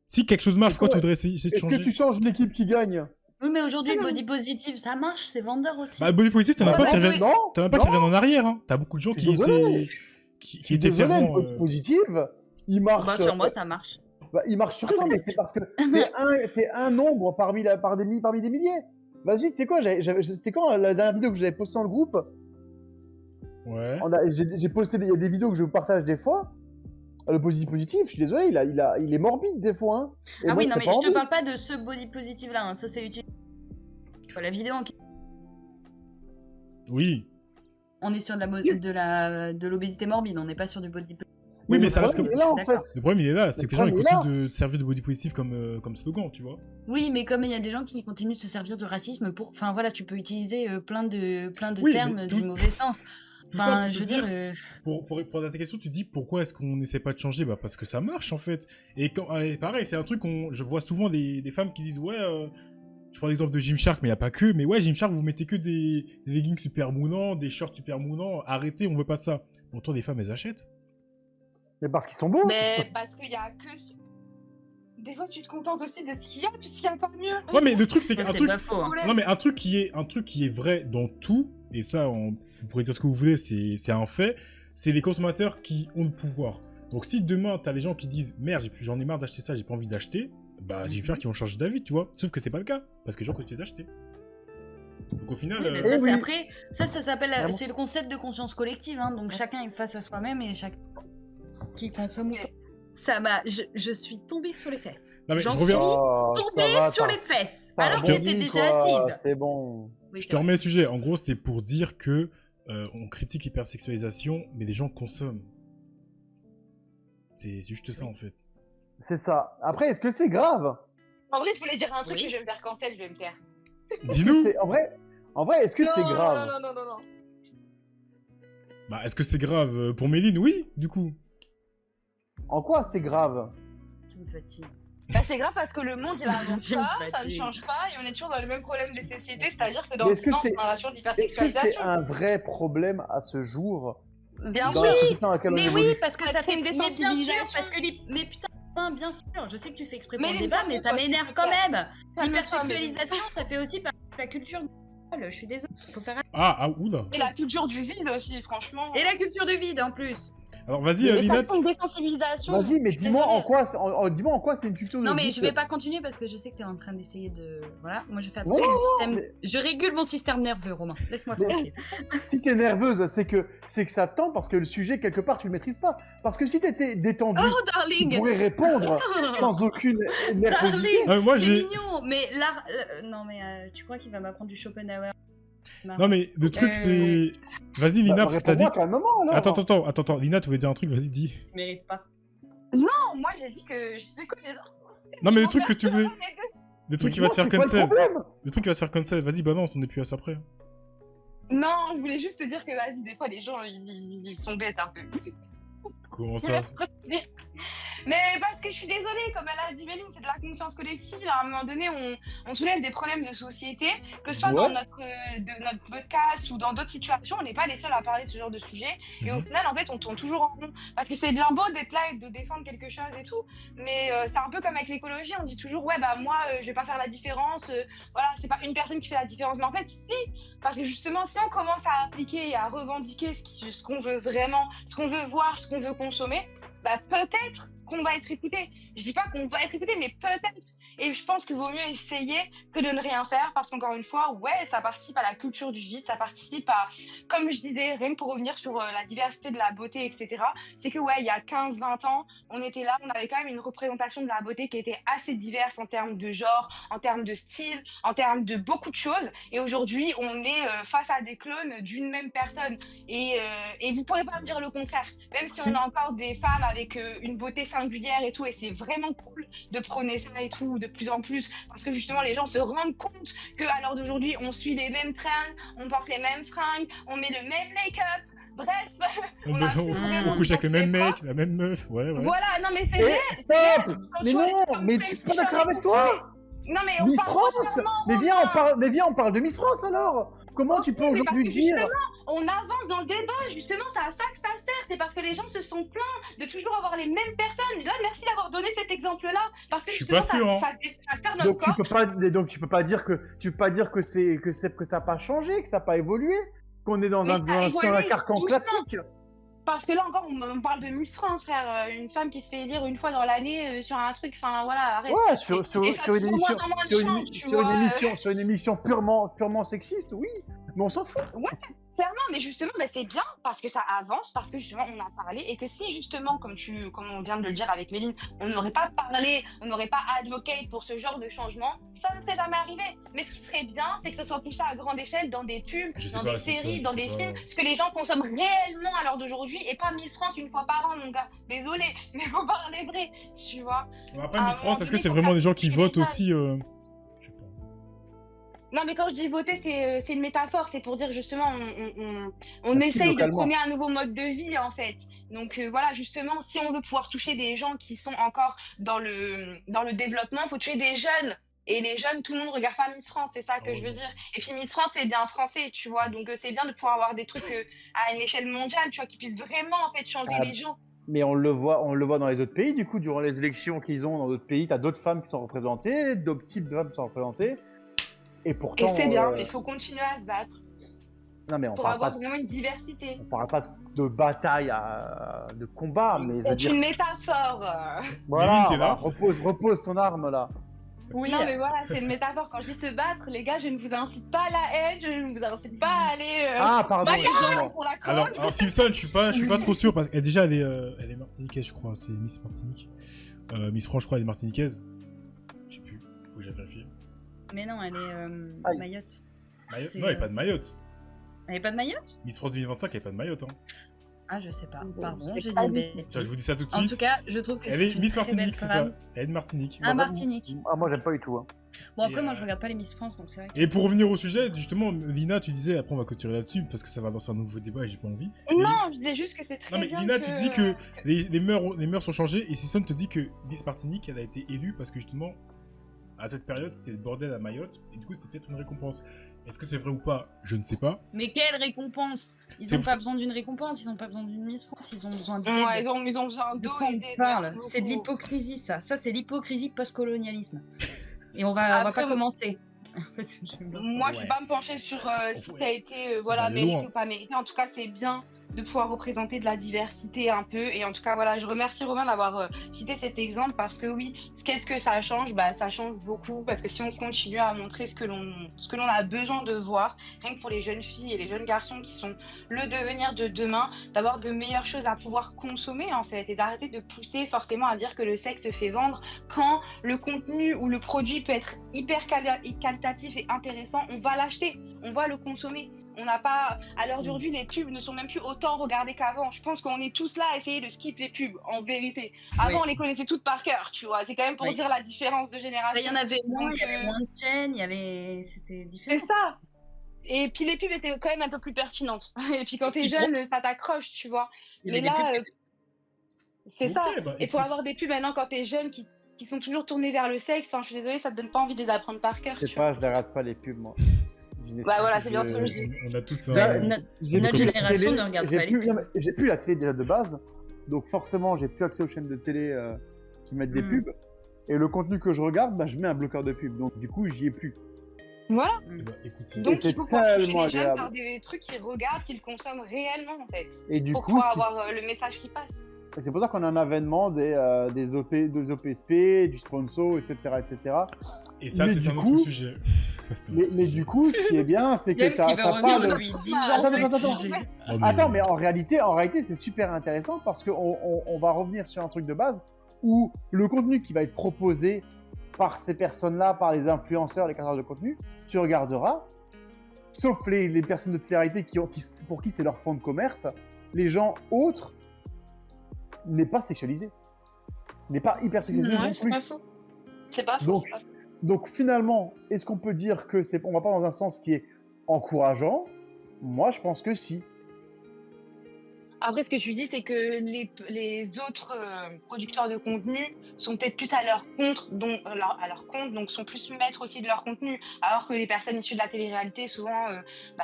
Si quelque chose marche, pourquoi tu Est-ce voudrais essayer de Est-ce changer? que tu changes l'équipe qui gagne? Oui, mais aujourd'hui, le body positive, ça marche, c'est vendeur aussi. Bah, body positive, t'en as Ouais, pas bah, qui oui. reviennent Non. t'en as pas qui reviennent en arrière. Hein. T'as beaucoup de gens Je qui suis désolé. étaient. Qui Je suis étaient désolé, fervents. le code positive, il marche. Bah, sur moi, ça marche. Bah, il marche sur Après, toi, mais c'est parce que t'es un nombre parmi des milliers. Vas-y, tu sais quoi, c'était quand la dernière vidéo que j'avais postée dans le groupe? Ouais. J'ai posté, il y a des vidéos que je partage des fois. Le positif, je suis désolé, il est morbide des fois. Hein. Et Ah moi, oui, non, c'est mais pas je te envie. parle pas de ce body positive là, hein. Ça c'est utile. La vidéo en Oui. on est sur de l'obésité morbide, on n'est pas sur du body positive. Oui, mais le ça reste problème, comme. il est là, en D'accord. fait. Le problème, il est là. C'est Le que les gens ils problème, il est continuent de servir de body positive comme slogan, tu vois. Oui, mais comme il y a des gens qui continuent de se servir de racisme pour. Enfin voilà, tu peux utiliser plein de Oui, termes mais du tout- mauvais sens. Tout ça Enfin, pour je te veux dire. Pour répondre à ta question, tu dis pourquoi est-ce qu'on n'essaie pas de changer? Bah parce que ça marche en fait. Et pareil, c'est un truc je vois souvent des femmes qui disent ouais, je prends l'exemple de Gymshark, mais il y a pas que. Mais ouais, Gymshark, vous mettez que des leggings super moulants, des shorts super moulants. Arrêtez, on veut pas ça. Pourtant, les femmes elles achètent. Mais parce qu'ils sont beaux. Mais parce qu'il y a que... Des fois, tu te contentes aussi de ce qu'il y a, puisqu'il n'y a pas mieux. Ouais, mais le truc c'est Ça, qu'un c'est truc. pas faux. Hein. Non mais un truc qui est vrai dans tout, et ça vous pourrez dire ce que vous voulez, c'est un fait, c'est les consommateurs qui ont le pouvoir. Donc si demain t'as les gens qui disent merde j'en ai marre d'acheter ça, j'ai pas envie d'acheter, bah j'espère qu'ils vont changer d'avis, tu vois. Sauf que c'est pas le cas, parce que les gens continuent d'acheter. Donc au final, Oui, mais ça, Eh c'est oui. après, ça s'appelle, Vraiment. c'est le concept de conscience collective, hein, donc chacun est face à soi-même et chaque qui consomme ou pas. Ça m'a, je suis tombée sur les fesses. Non, mais J'en je suis reviens- Oh, tombée ça va, sur t'as- les fesses, t'as alors que j'étais rebondi, déjà quoi, assise. C'est bon. Oui, je c'est te vrai. remets le sujet. En gros, c'est pour dire que on critique l'hypersexualisation, mais les gens consomment. C'est juste ça en fait. C'est ça. Après, est-ce que c'est grave? En vrai, je voulais dire un truc, Oui. mais je vais me faire cancel, je vais me taire. Dis-nous. En vrai, est-ce que c'est grave? Non. Bah, est-ce que c'est grave pour Méline? Oui, du coup. En quoi c'est grave? Tu me fatigues. Bah, c'est grave parce que le monde, il avance Tu me pas, ça ne fatigues. change pas, et on est toujours dans le même problème de société, c'est-à-dire que dans Mais le est-ce que sens, c'est- on parlera toujours Est-ce que c'est d'hypersexualisation. un vrai problème à ce jour Bien dans sûr. la société dans laquelle on Mais évolue? oui, parce que Ça ça crée fait. une Mais bien sûr, désensibilisation. parce que mais putain, bien sûr. Je sais que tu fais exprès pour Mais le les débat, femmes, mais ça quoi, m'énerve c'est quand clair. même. Calme-toi, L'hypersexualisation, ça fait aussi partie de la culture. Je suis désolée, il faut faire. Ah, oula. Et la culture du vide aussi, franchement. Et la culture de vide en plus. Alors vas-y, Et ça Linat. crée une désensibilisation. Vas-y, mais Je suis dis-moi en désolée. quoi, dis-moi en quoi c'est une culture de Non mais vide. je vais pas continuer parce que je sais que t'es en train d'essayer de. Voilà, moi je fais Non, attention au non, système. mais- Je régule mon système nerveux, Romain. Laisse-moi Mais- tranquille. Si t'es nerveuse, c'est que ça tend parce que le sujet quelque part tu le maîtrises pas. Parce que si t'étais détendu, Oh tu darling. pourrais répondre sans aucune nervosité. Darling, Moi c'est j'ai. mignon, mais là, non mais tu crois qu'il va m'apprendre du Schopenhauer? Non mais le truc c'est. Vas-y Lina, parce que t'as dit. Réponds-moi calmement alors. Attends. Lina, tu voulais dire un truc, vas-y, dis. Je mérite pas. Non, moi j'ai dit que je sais quoi les Non mais le truc que tu veux. Le truc qui va te faire C'est quoi le cancel. problème? Le truc qui va te faire cancel. Vas-y, balance, on est plus à ça après. Non, je voulais juste te dire que vas-y, des fois les gens ils sont bêtes un peu. Comment ça? Mais parce que je suis désolée, comme elle a dit Méline, c'est de la conscience collective. À un moment donné, on soulève des problèmes de société, que ce soit dans Ouais. notre podcast ou dans d'autres situations, on n'est pas les seuls à parler de ce genre de sujet. Et au Mhm. final, en fait, on tourne toujours en rond. Parce que c'est bien beau d'être là et de défendre quelque chose et tout, mais c'est un peu comme avec l'écologie, on dit toujours, ouais, bah moi, je vais pas faire la différence, voilà, c'est pas une personne qui fait la différence. Mais en fait, si, parce que justement, si on commence à appliquer et à revendiquer ce qu'on veut vraiment, ce qu'on veut voir, ce qu'on veut consommer, bah peut-être qu'on va être écouté. Je dis pas qu'on va être écouté, mais peut-être. Et je pense qu'il vaut mieux essayer que de ne rien faire, parce qu'encore une fois, ouais, ça participe à la culture du vide, ça participe à, comme je disais, rien que pour revenir sur la diversité de la beauté, etc., c'est que ouais, il y a 15-20 ans, on était là, on avait quand même une représentation de la beauté qui était assez diverse en termes de genre, en termes de style, en termes de beaucoup de choses. Et aujourd'hui, on est face à des clones d'une même personne. Et vous pourrez pas me dire le contraire. Même si on a encore des femmes avec une beauté singulière et tout, et c'est vraiment cool de prôner ça et tout, de plus en plus, parce que justement les gens se rendent compte qu'à l'heure d'aujourd'hui, on suit les mêmes trends, on porte les mêmes fringues, on met le même make-up, bref, on a plus vraiment On couche avec le même pensé mec, la même meuf, ouais. Voilà, non mais c'est Eh, vrai. stop! Quand Mais tu vois non, les mais femmes tu suis fake pas d'accord fashion avec et toi! tout, Non mais on Miss parle France! entièrement, Mais viens, Romain. on parle de Miss France alors! Comment tu peux Oui, mais aujourd'hui parce que dire. on avance dans le débat, justement, c'est à ça que ça sert. C'est parce que les gens se sont plaints de toujours avoir les mêmes personnes. Là, merci d'avoir donné cet exemple-là. Parce que Je suis justement, pas sûr, hein. ça sert notre Donc tu corps. peux pas dire que ça n'a pas changé, que ça n'a pas évolué, qu'on est dans Mais un, ça dans un évolue carcan doucement. classique. Parce que là encore, on parle de Miss France, frère. Une femme qui se fait élire une fois dans l'année sur un truc. Enfin, voilà, arrête. Ouais, Et sur ça une touche émission, moins en moins de sur une, chance, tu sur une vois. émission, sur une émission purement sexiste, oui, mais on s'en fout. Clairement, mais justement, bah, c'est bien parce que ça avance, parce que justement, on a parlé et que si justement, comme on vient de le dire avec Méline, on n'aurait pas parlé, on n'aurait pas advocate pour ce genre de changement, ça ne serait jamais arrivé. Mais ce qui serait bien, c'est que ce soit poussé à grande échelle dans des pubs, Je sais dans pas, des c'est ça, séries, je dans sais des pas. films, ce que les gens consomment réellement à l'heure d'aujourd'hui et pas Miss France une fois par an, mon gars. Désolé, mais faut parler vrai, tu vois. Bon, après, À un Miss France, moment est-ce que donné, c'est faut vraiment faire des gens qui des votent détails. aussi Je sais pas. Non, mais quand je dis voter, c'est une métaphore. C'est pour dire justement, on Aussi essaye de localement. prôner un nouveau mode de vie, en fait. Donc voilà, justement, si on veut pouvoir toucher des gens qui sont encore dans le développement, il faut toucher des jeunes. Et les jeunes, tout le monde ne regarde pas Miss France, c'est ça que Ah je ouais. veux dire. Et puis Miss France, c'est bien français, tu vois. Donc c'est bien de pouvoir avoir des trucs à une échelle mondiale, tu vois, qui puissent vraiment, en fait, changer Ah, les gens. Mais on le voit dans les autres pays, du coup, durant les élections qu'ils ont dans d'autres pays, t'as d'autres femmes qui sont représentées, d'autres types de femmes qui sont représentées, et pourtant. Et c'est bien, il faut continuer à se battre. Non, mais on pour parle avoir pas vraiment une diversité. on parle pas de bataille, de combat, mais je veux C'est dire, une métaphore. voilà, t'es là. repose ton arme là. Oui, Non, mais voilà, c'est une métaphore. Quand je dis se battre, les gars, je ne vous incite pas à la haine, je ne vous incite pas à aller Ah, pardon, bagarre excuse-moi. pour la cause. Alors Simpson, je suis pas trop sûr parce qu'elle déjà elle est martiniquaise, je crois. C'est Miss Martinique. Miss France, je crois, elle est martiniquaise. Je sais plus. Faut que j'aille vérifier. mais non, elle est Aïe. Mayotte. Mayotte C'est, Non, elle est pas de Mayotte. Elle est pas de Mayotte? Miss France 2025, elle est pas de Mayotte. Hein. Ah, je sais pas. Bon, Pardon, c'est j'ai dit pas une du- bêtise. Tiens, je vous dis ça tout de En suite. tout cas, je trouve que Elle c'est est une Miss très belle Martinique, c'est ça. femme. Elle est de Martinique. Ah, Martinique. Ah, moi, j'aime pas du tout. Hein. Bon, après, Et, moi, je regarde pas les Miss France, donc c'est vrai que... Et pour revenir au sujet, justement, Lina, tu disais, après on va continuer là-dessus parce que ça va lancer un nouveau débat et j'ai pas envie. Non, je disais juste que c'est très Non mais bien Lina, que... tu dis que les mœurs sont changées et Sisson te dit que Miss Martinique, elle a été élue parce que justement, à cette période, c'était le bordel à Mayotte et du coup, c'était peut-être une récompense. Est-ce que c'est vrai ou pas? Je ne sais pas. Mais quelle récompense? Ils C'est ont pour pas ça- besoin d'une récompense, ils ont pas besoin d'une Miss France, ils ont besoin d'aide. Ouais, ils ont besoin De d'eau quoi et on d'aide. parle? Merci C'est de beaucoup. l'hypocrisie, ça. Ça, c'est l'hypocrisie post-colonialisme. Et on va Après, pas commencer. Parce que Moi, je Ouais. vais pas me pencher sur si Ouais. ça a été On va aller mérité loin. ou pas mérité. En tout cas, c'est bien de pouvoir représenter de la diversité un peu. Et en tout cas, voilà, je remercie Romain d'avoir cité cet exemple parce que oui, qu'est-ce que ça change? Bah, ça change beaucoup parce que si on continue à montrer ce que l'on a besoin de voir, rien que pour les jeunes filles et les jeunes garçons qui sont le devenir de demain, d'avoir de meilleures choses à pouvoir consommer en fait et d'arrêter de pousser forcément à dire que le sexe se fait vendre quand le contenu ou le produit peut être hyper qualitatif et intéressant, on va l'acheter, on va le consommer. On n'a pas, à l'heure d'aujourd'hui, les pubs ne sont même plus autant regardées qu'avant. Je pense qu'on est tous là à essayer de skip les pubs, en vérité. Avant, Oui. on les connaissait toutes par cœur, tu vois. C'est quand même pour Oui. dire la différence de Il génération. y en avait moins, Donc, il y avait moins de chaînes, il y avait... C'était différent. C'est ça. Et puis les pubs étaient quand même un peu plus pertinentes. Et puis quand t'es jeune, ça t'accroche, tu vois. Il y Mais avait des là, pubs. c'est Ok, ça. bah, Et pour écoute. avoir des pubs maintenant quand t'es jeune qui sont toujours tournées vers le sexe, enfin, je suis désolée, ça te donne pas envie de les apprendre par cœur. Je sais tu vois. pas, je les rate pas les pubs, moi. Bah voilà, c'est bien ce que je dis. On a tous Bah, un... J'ai Notre plus la génération télé- ne regarde j'ai pas les plus- pubs. non, mais j'ai plus la télé déjà de base, donc forcément j'ai plus accès aux chaînes de télé qui mettent des pubs. Et le contenu que je regarde, bah, je mets un bloqueur de pubs, donc du coup j'y ai plus. Voilà. Eh ben, écoutez, Donc c'est il faut pouvoir toucher tellement les jeunes agréable. par des trucs qu'ils regardent, qu'ils consomment réellement en fait. Et du Pour coup, pouvoir avoir le message qui passe. c'est pour ça qu'on a un avènement des OPSP, du sponsor, etc. etc. et ça, mais c'est du un autre coup- sujet. Ça, c'est un Mais, autre mais sujet. du coup, ce qui est bien, c'est que James t'as qui veut pas revenir de... depuis 10 ans Attends, sur attends, ce attends. sujet. Oh, mais- Attends, mais en réalité, c'est super intéressant parce qu'on va revenir sur un truc de base où le contenu qui va être proposé par ces personnes-là, par les influenceurs, les créateurs de contenu, tu regarderas, sauf les personnes de télé-réalité pour qui c'est leur fond de commerce, les gens autres n'est pas sexualisé, n'est pas hyper sexualisé non Ouais, c'est plus. pas faux. C'est pas faux. Donc, c'est pas faux. Donc finalement, est-ce qu'on peut dire que on va pas dans un sens qui est encourageant? Moi, je pense que si. Après, ce que tu dis, c'est que les autres producteurs de contenu sont peut-être plus à leur compte, donc sont plus maîtres aussi de leur contenu. Alors que les personnes issues de la télé-réalité, souvent,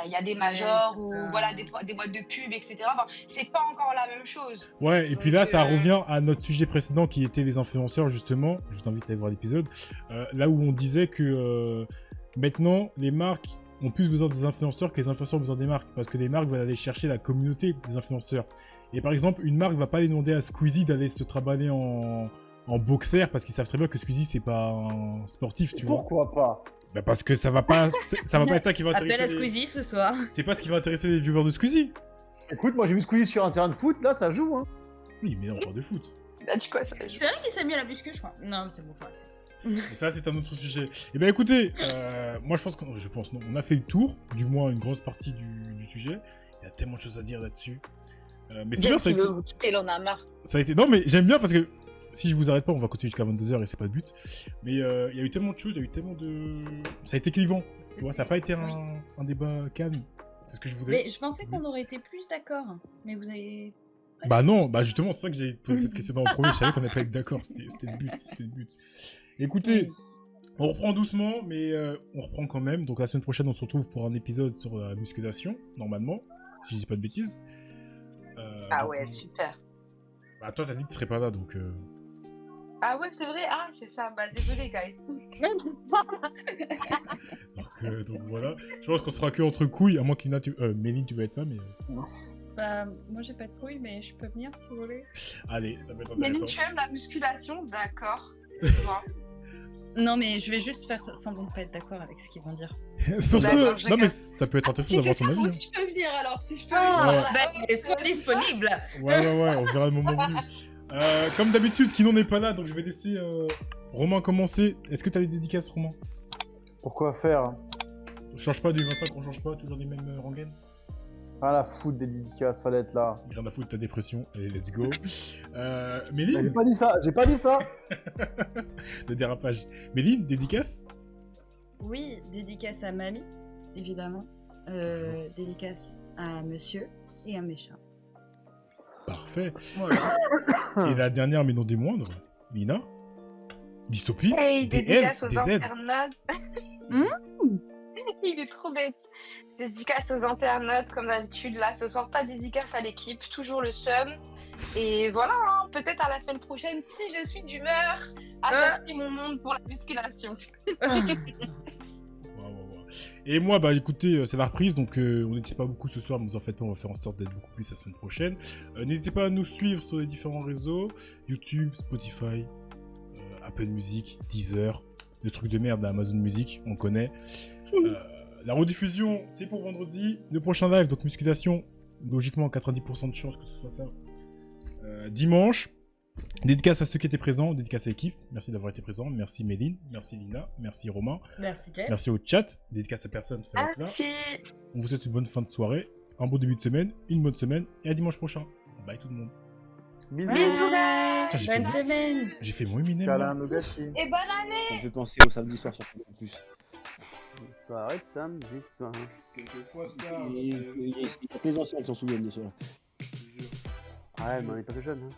il y a des majors c'est ou pas- voilà, des boîtes de pub, etc. Enfin, c'est pas encore la même chose. Ouais, et puis Donc, là, ça revient à notre sujet précédent qui était les influenceurs, justement. Je t'invite à aller voir l'épisode. Là où on disait que maintenant, les marques ont plus besoin des influenceurs que les influenceurs ont besoin des marques. Parce que les marques veulent aller chercher la communauté des influenceurs. Et par exemple, une marque va pas aller demander à Squeezie d'aller se traballer en boxer parce qu'ils savent très bien que Squeezie, c'est pas un sportif, tu vois. Pourquoi pas? Bah parce que ça va pas être ça qui va Appel à intéresser. Squeezie ce soir. C'est pas ce qui va intéresser les viewers de Squeezie. Écoute, moi j'ai vu Squeezie sur un terrain de foot, là ça joue. Hein. Oui, mais on parle de foot. Bah, du coup, ça C'est vrai qu'il s'est mis à la biscuit, je crois. Non, mais c'est bon, faut arrêter. Et ça, c'est un autre sujet. Eh ben écoutez, moi je pense, non, on a fait le tour, du moins une grosse partie du sujet. Il y a tellement de choses à dire là-dessus. Mais c'est bien, ça a été... il en a marre. Ça a été... Non, mais j'aime bien parce que si je vous arrête pas, on va continuer jusqu'à 22h et c'est pas le but. Mais il y a eu tellement de choses, il y a eu tellement de... Ça a été clivant, tu vois, ça a pas été un débat calme. C'est ce que je voulais. Mais je pensais qu'on aurait été plus d'accord. Mais vous avez... Bah non, bah justement, c'est ça que j'ai posé cette question dans le premier. Je savais qu'on n'allait pas être d'accord, c'était le but, Écoutez, on reprend doucement, mais on reprend quand même. Donc la semaine prochaine, on se retrouve pour un épisode sur la musculation, normalement, si je dis pas de bêtises. Ah donc, ouais, super. Bah toi, t'as dit que tu serais pas là, donc... Ah ouais, c'est vrai. Ah, c'est ça. Bah, désolé, guys. Donc voilà. Je pense qu'on sera que entre couilles, à moins qu'Ina, Méline, tu vas être là, mais. Bah, moi j'ai pas de couilles, mais je peux venir si vous voulez. Allez, ça peut être Méline, intéressant. tu aimes la musculation? D'accord. C'est- Tu vois. Non, mais je vais juste faire semblant de pas être d'accord avec ce qu'ils vont dire. Sur D'accord, ce, je non mais rigole. ça peut être intéressant Si d'avoir c'est ton ça, avis. moi Hein. aussi, je peux venir alors. Si je peux Ah, venir. Ouais. bah, sois disponible. Ouais, on verra le moment venu. Comme d'habitude, Kinon n'est pas là, donc je vais laisser Romain commencer. Est-ce que tu as les dédicaces, Romain? Pourquoi faire? On change pas du 25, on change pas, toujours les mêmes rengaines. Rien à foutre des dédicaces, fallait être là. Rien à foutre de ta dépression. Allez, let's go. J'ai Méline, pas dit ça, j'ai pas dit ça. le dérapage. Méline, dédicace? Oui, dédicace à mamie, évidemment. Dédicace à monsieur et à mes chats. Parfait. Voilà. Et la dernière, mais non des moindres, Lina. Dystopie. Hey, des dédicace L, aux des Z. internautes. Il est trop bête. Dédicace aux internautes, comme d'habitude. Là, ce soir, pas dédicace à l'équipe, toujours le seum. Et voilà, hein, peut-être à la semaine prochaine, si je suis d'humeur, à chercher mon monde pour la musculation. Et moi, bah écoutez, c'est la reprise, donc on n'était pas beaucoup ce soir, mais vous en faites pas, on va faire en sorte d'être beaucoup plus la semaine prochaine. N'hésitez pas à nous suivre sur les différents réseaux, YouTube, Spotify, Apple Music, Deezer, des trucs de merde, Amazon Music, on connaît. La rediffusion, c'est pour vendredi. Le prochain live, donc musculation, logiquement 90% de chance que ce soit ça. Dimanche. Dédicace à ceux qui étaient présents, dédicace à l'équipe, merci d'avoir été présent, merci Méline, merci Lina, merci Romain, Merci James. merci au chat, dédicace à personne, là. Merci. On vous souhaite une bonne fin de soirée, un bon début de semaine, une bonne semaine, et à dimanche prochain. Bye tout le monde. Bisous. Bisous, guys. Putain, Bonne semaine. J'ai fait mon Eminem. Câlin là. Nougachi. Et bonne année. Ça me fait penser au samedi soir sur en plus. Soirée de samedi soir. Quelquefois Il y a que les anciens qui s'en souviennent de cela. Ouais, mais on est pas que jeunes. Hein.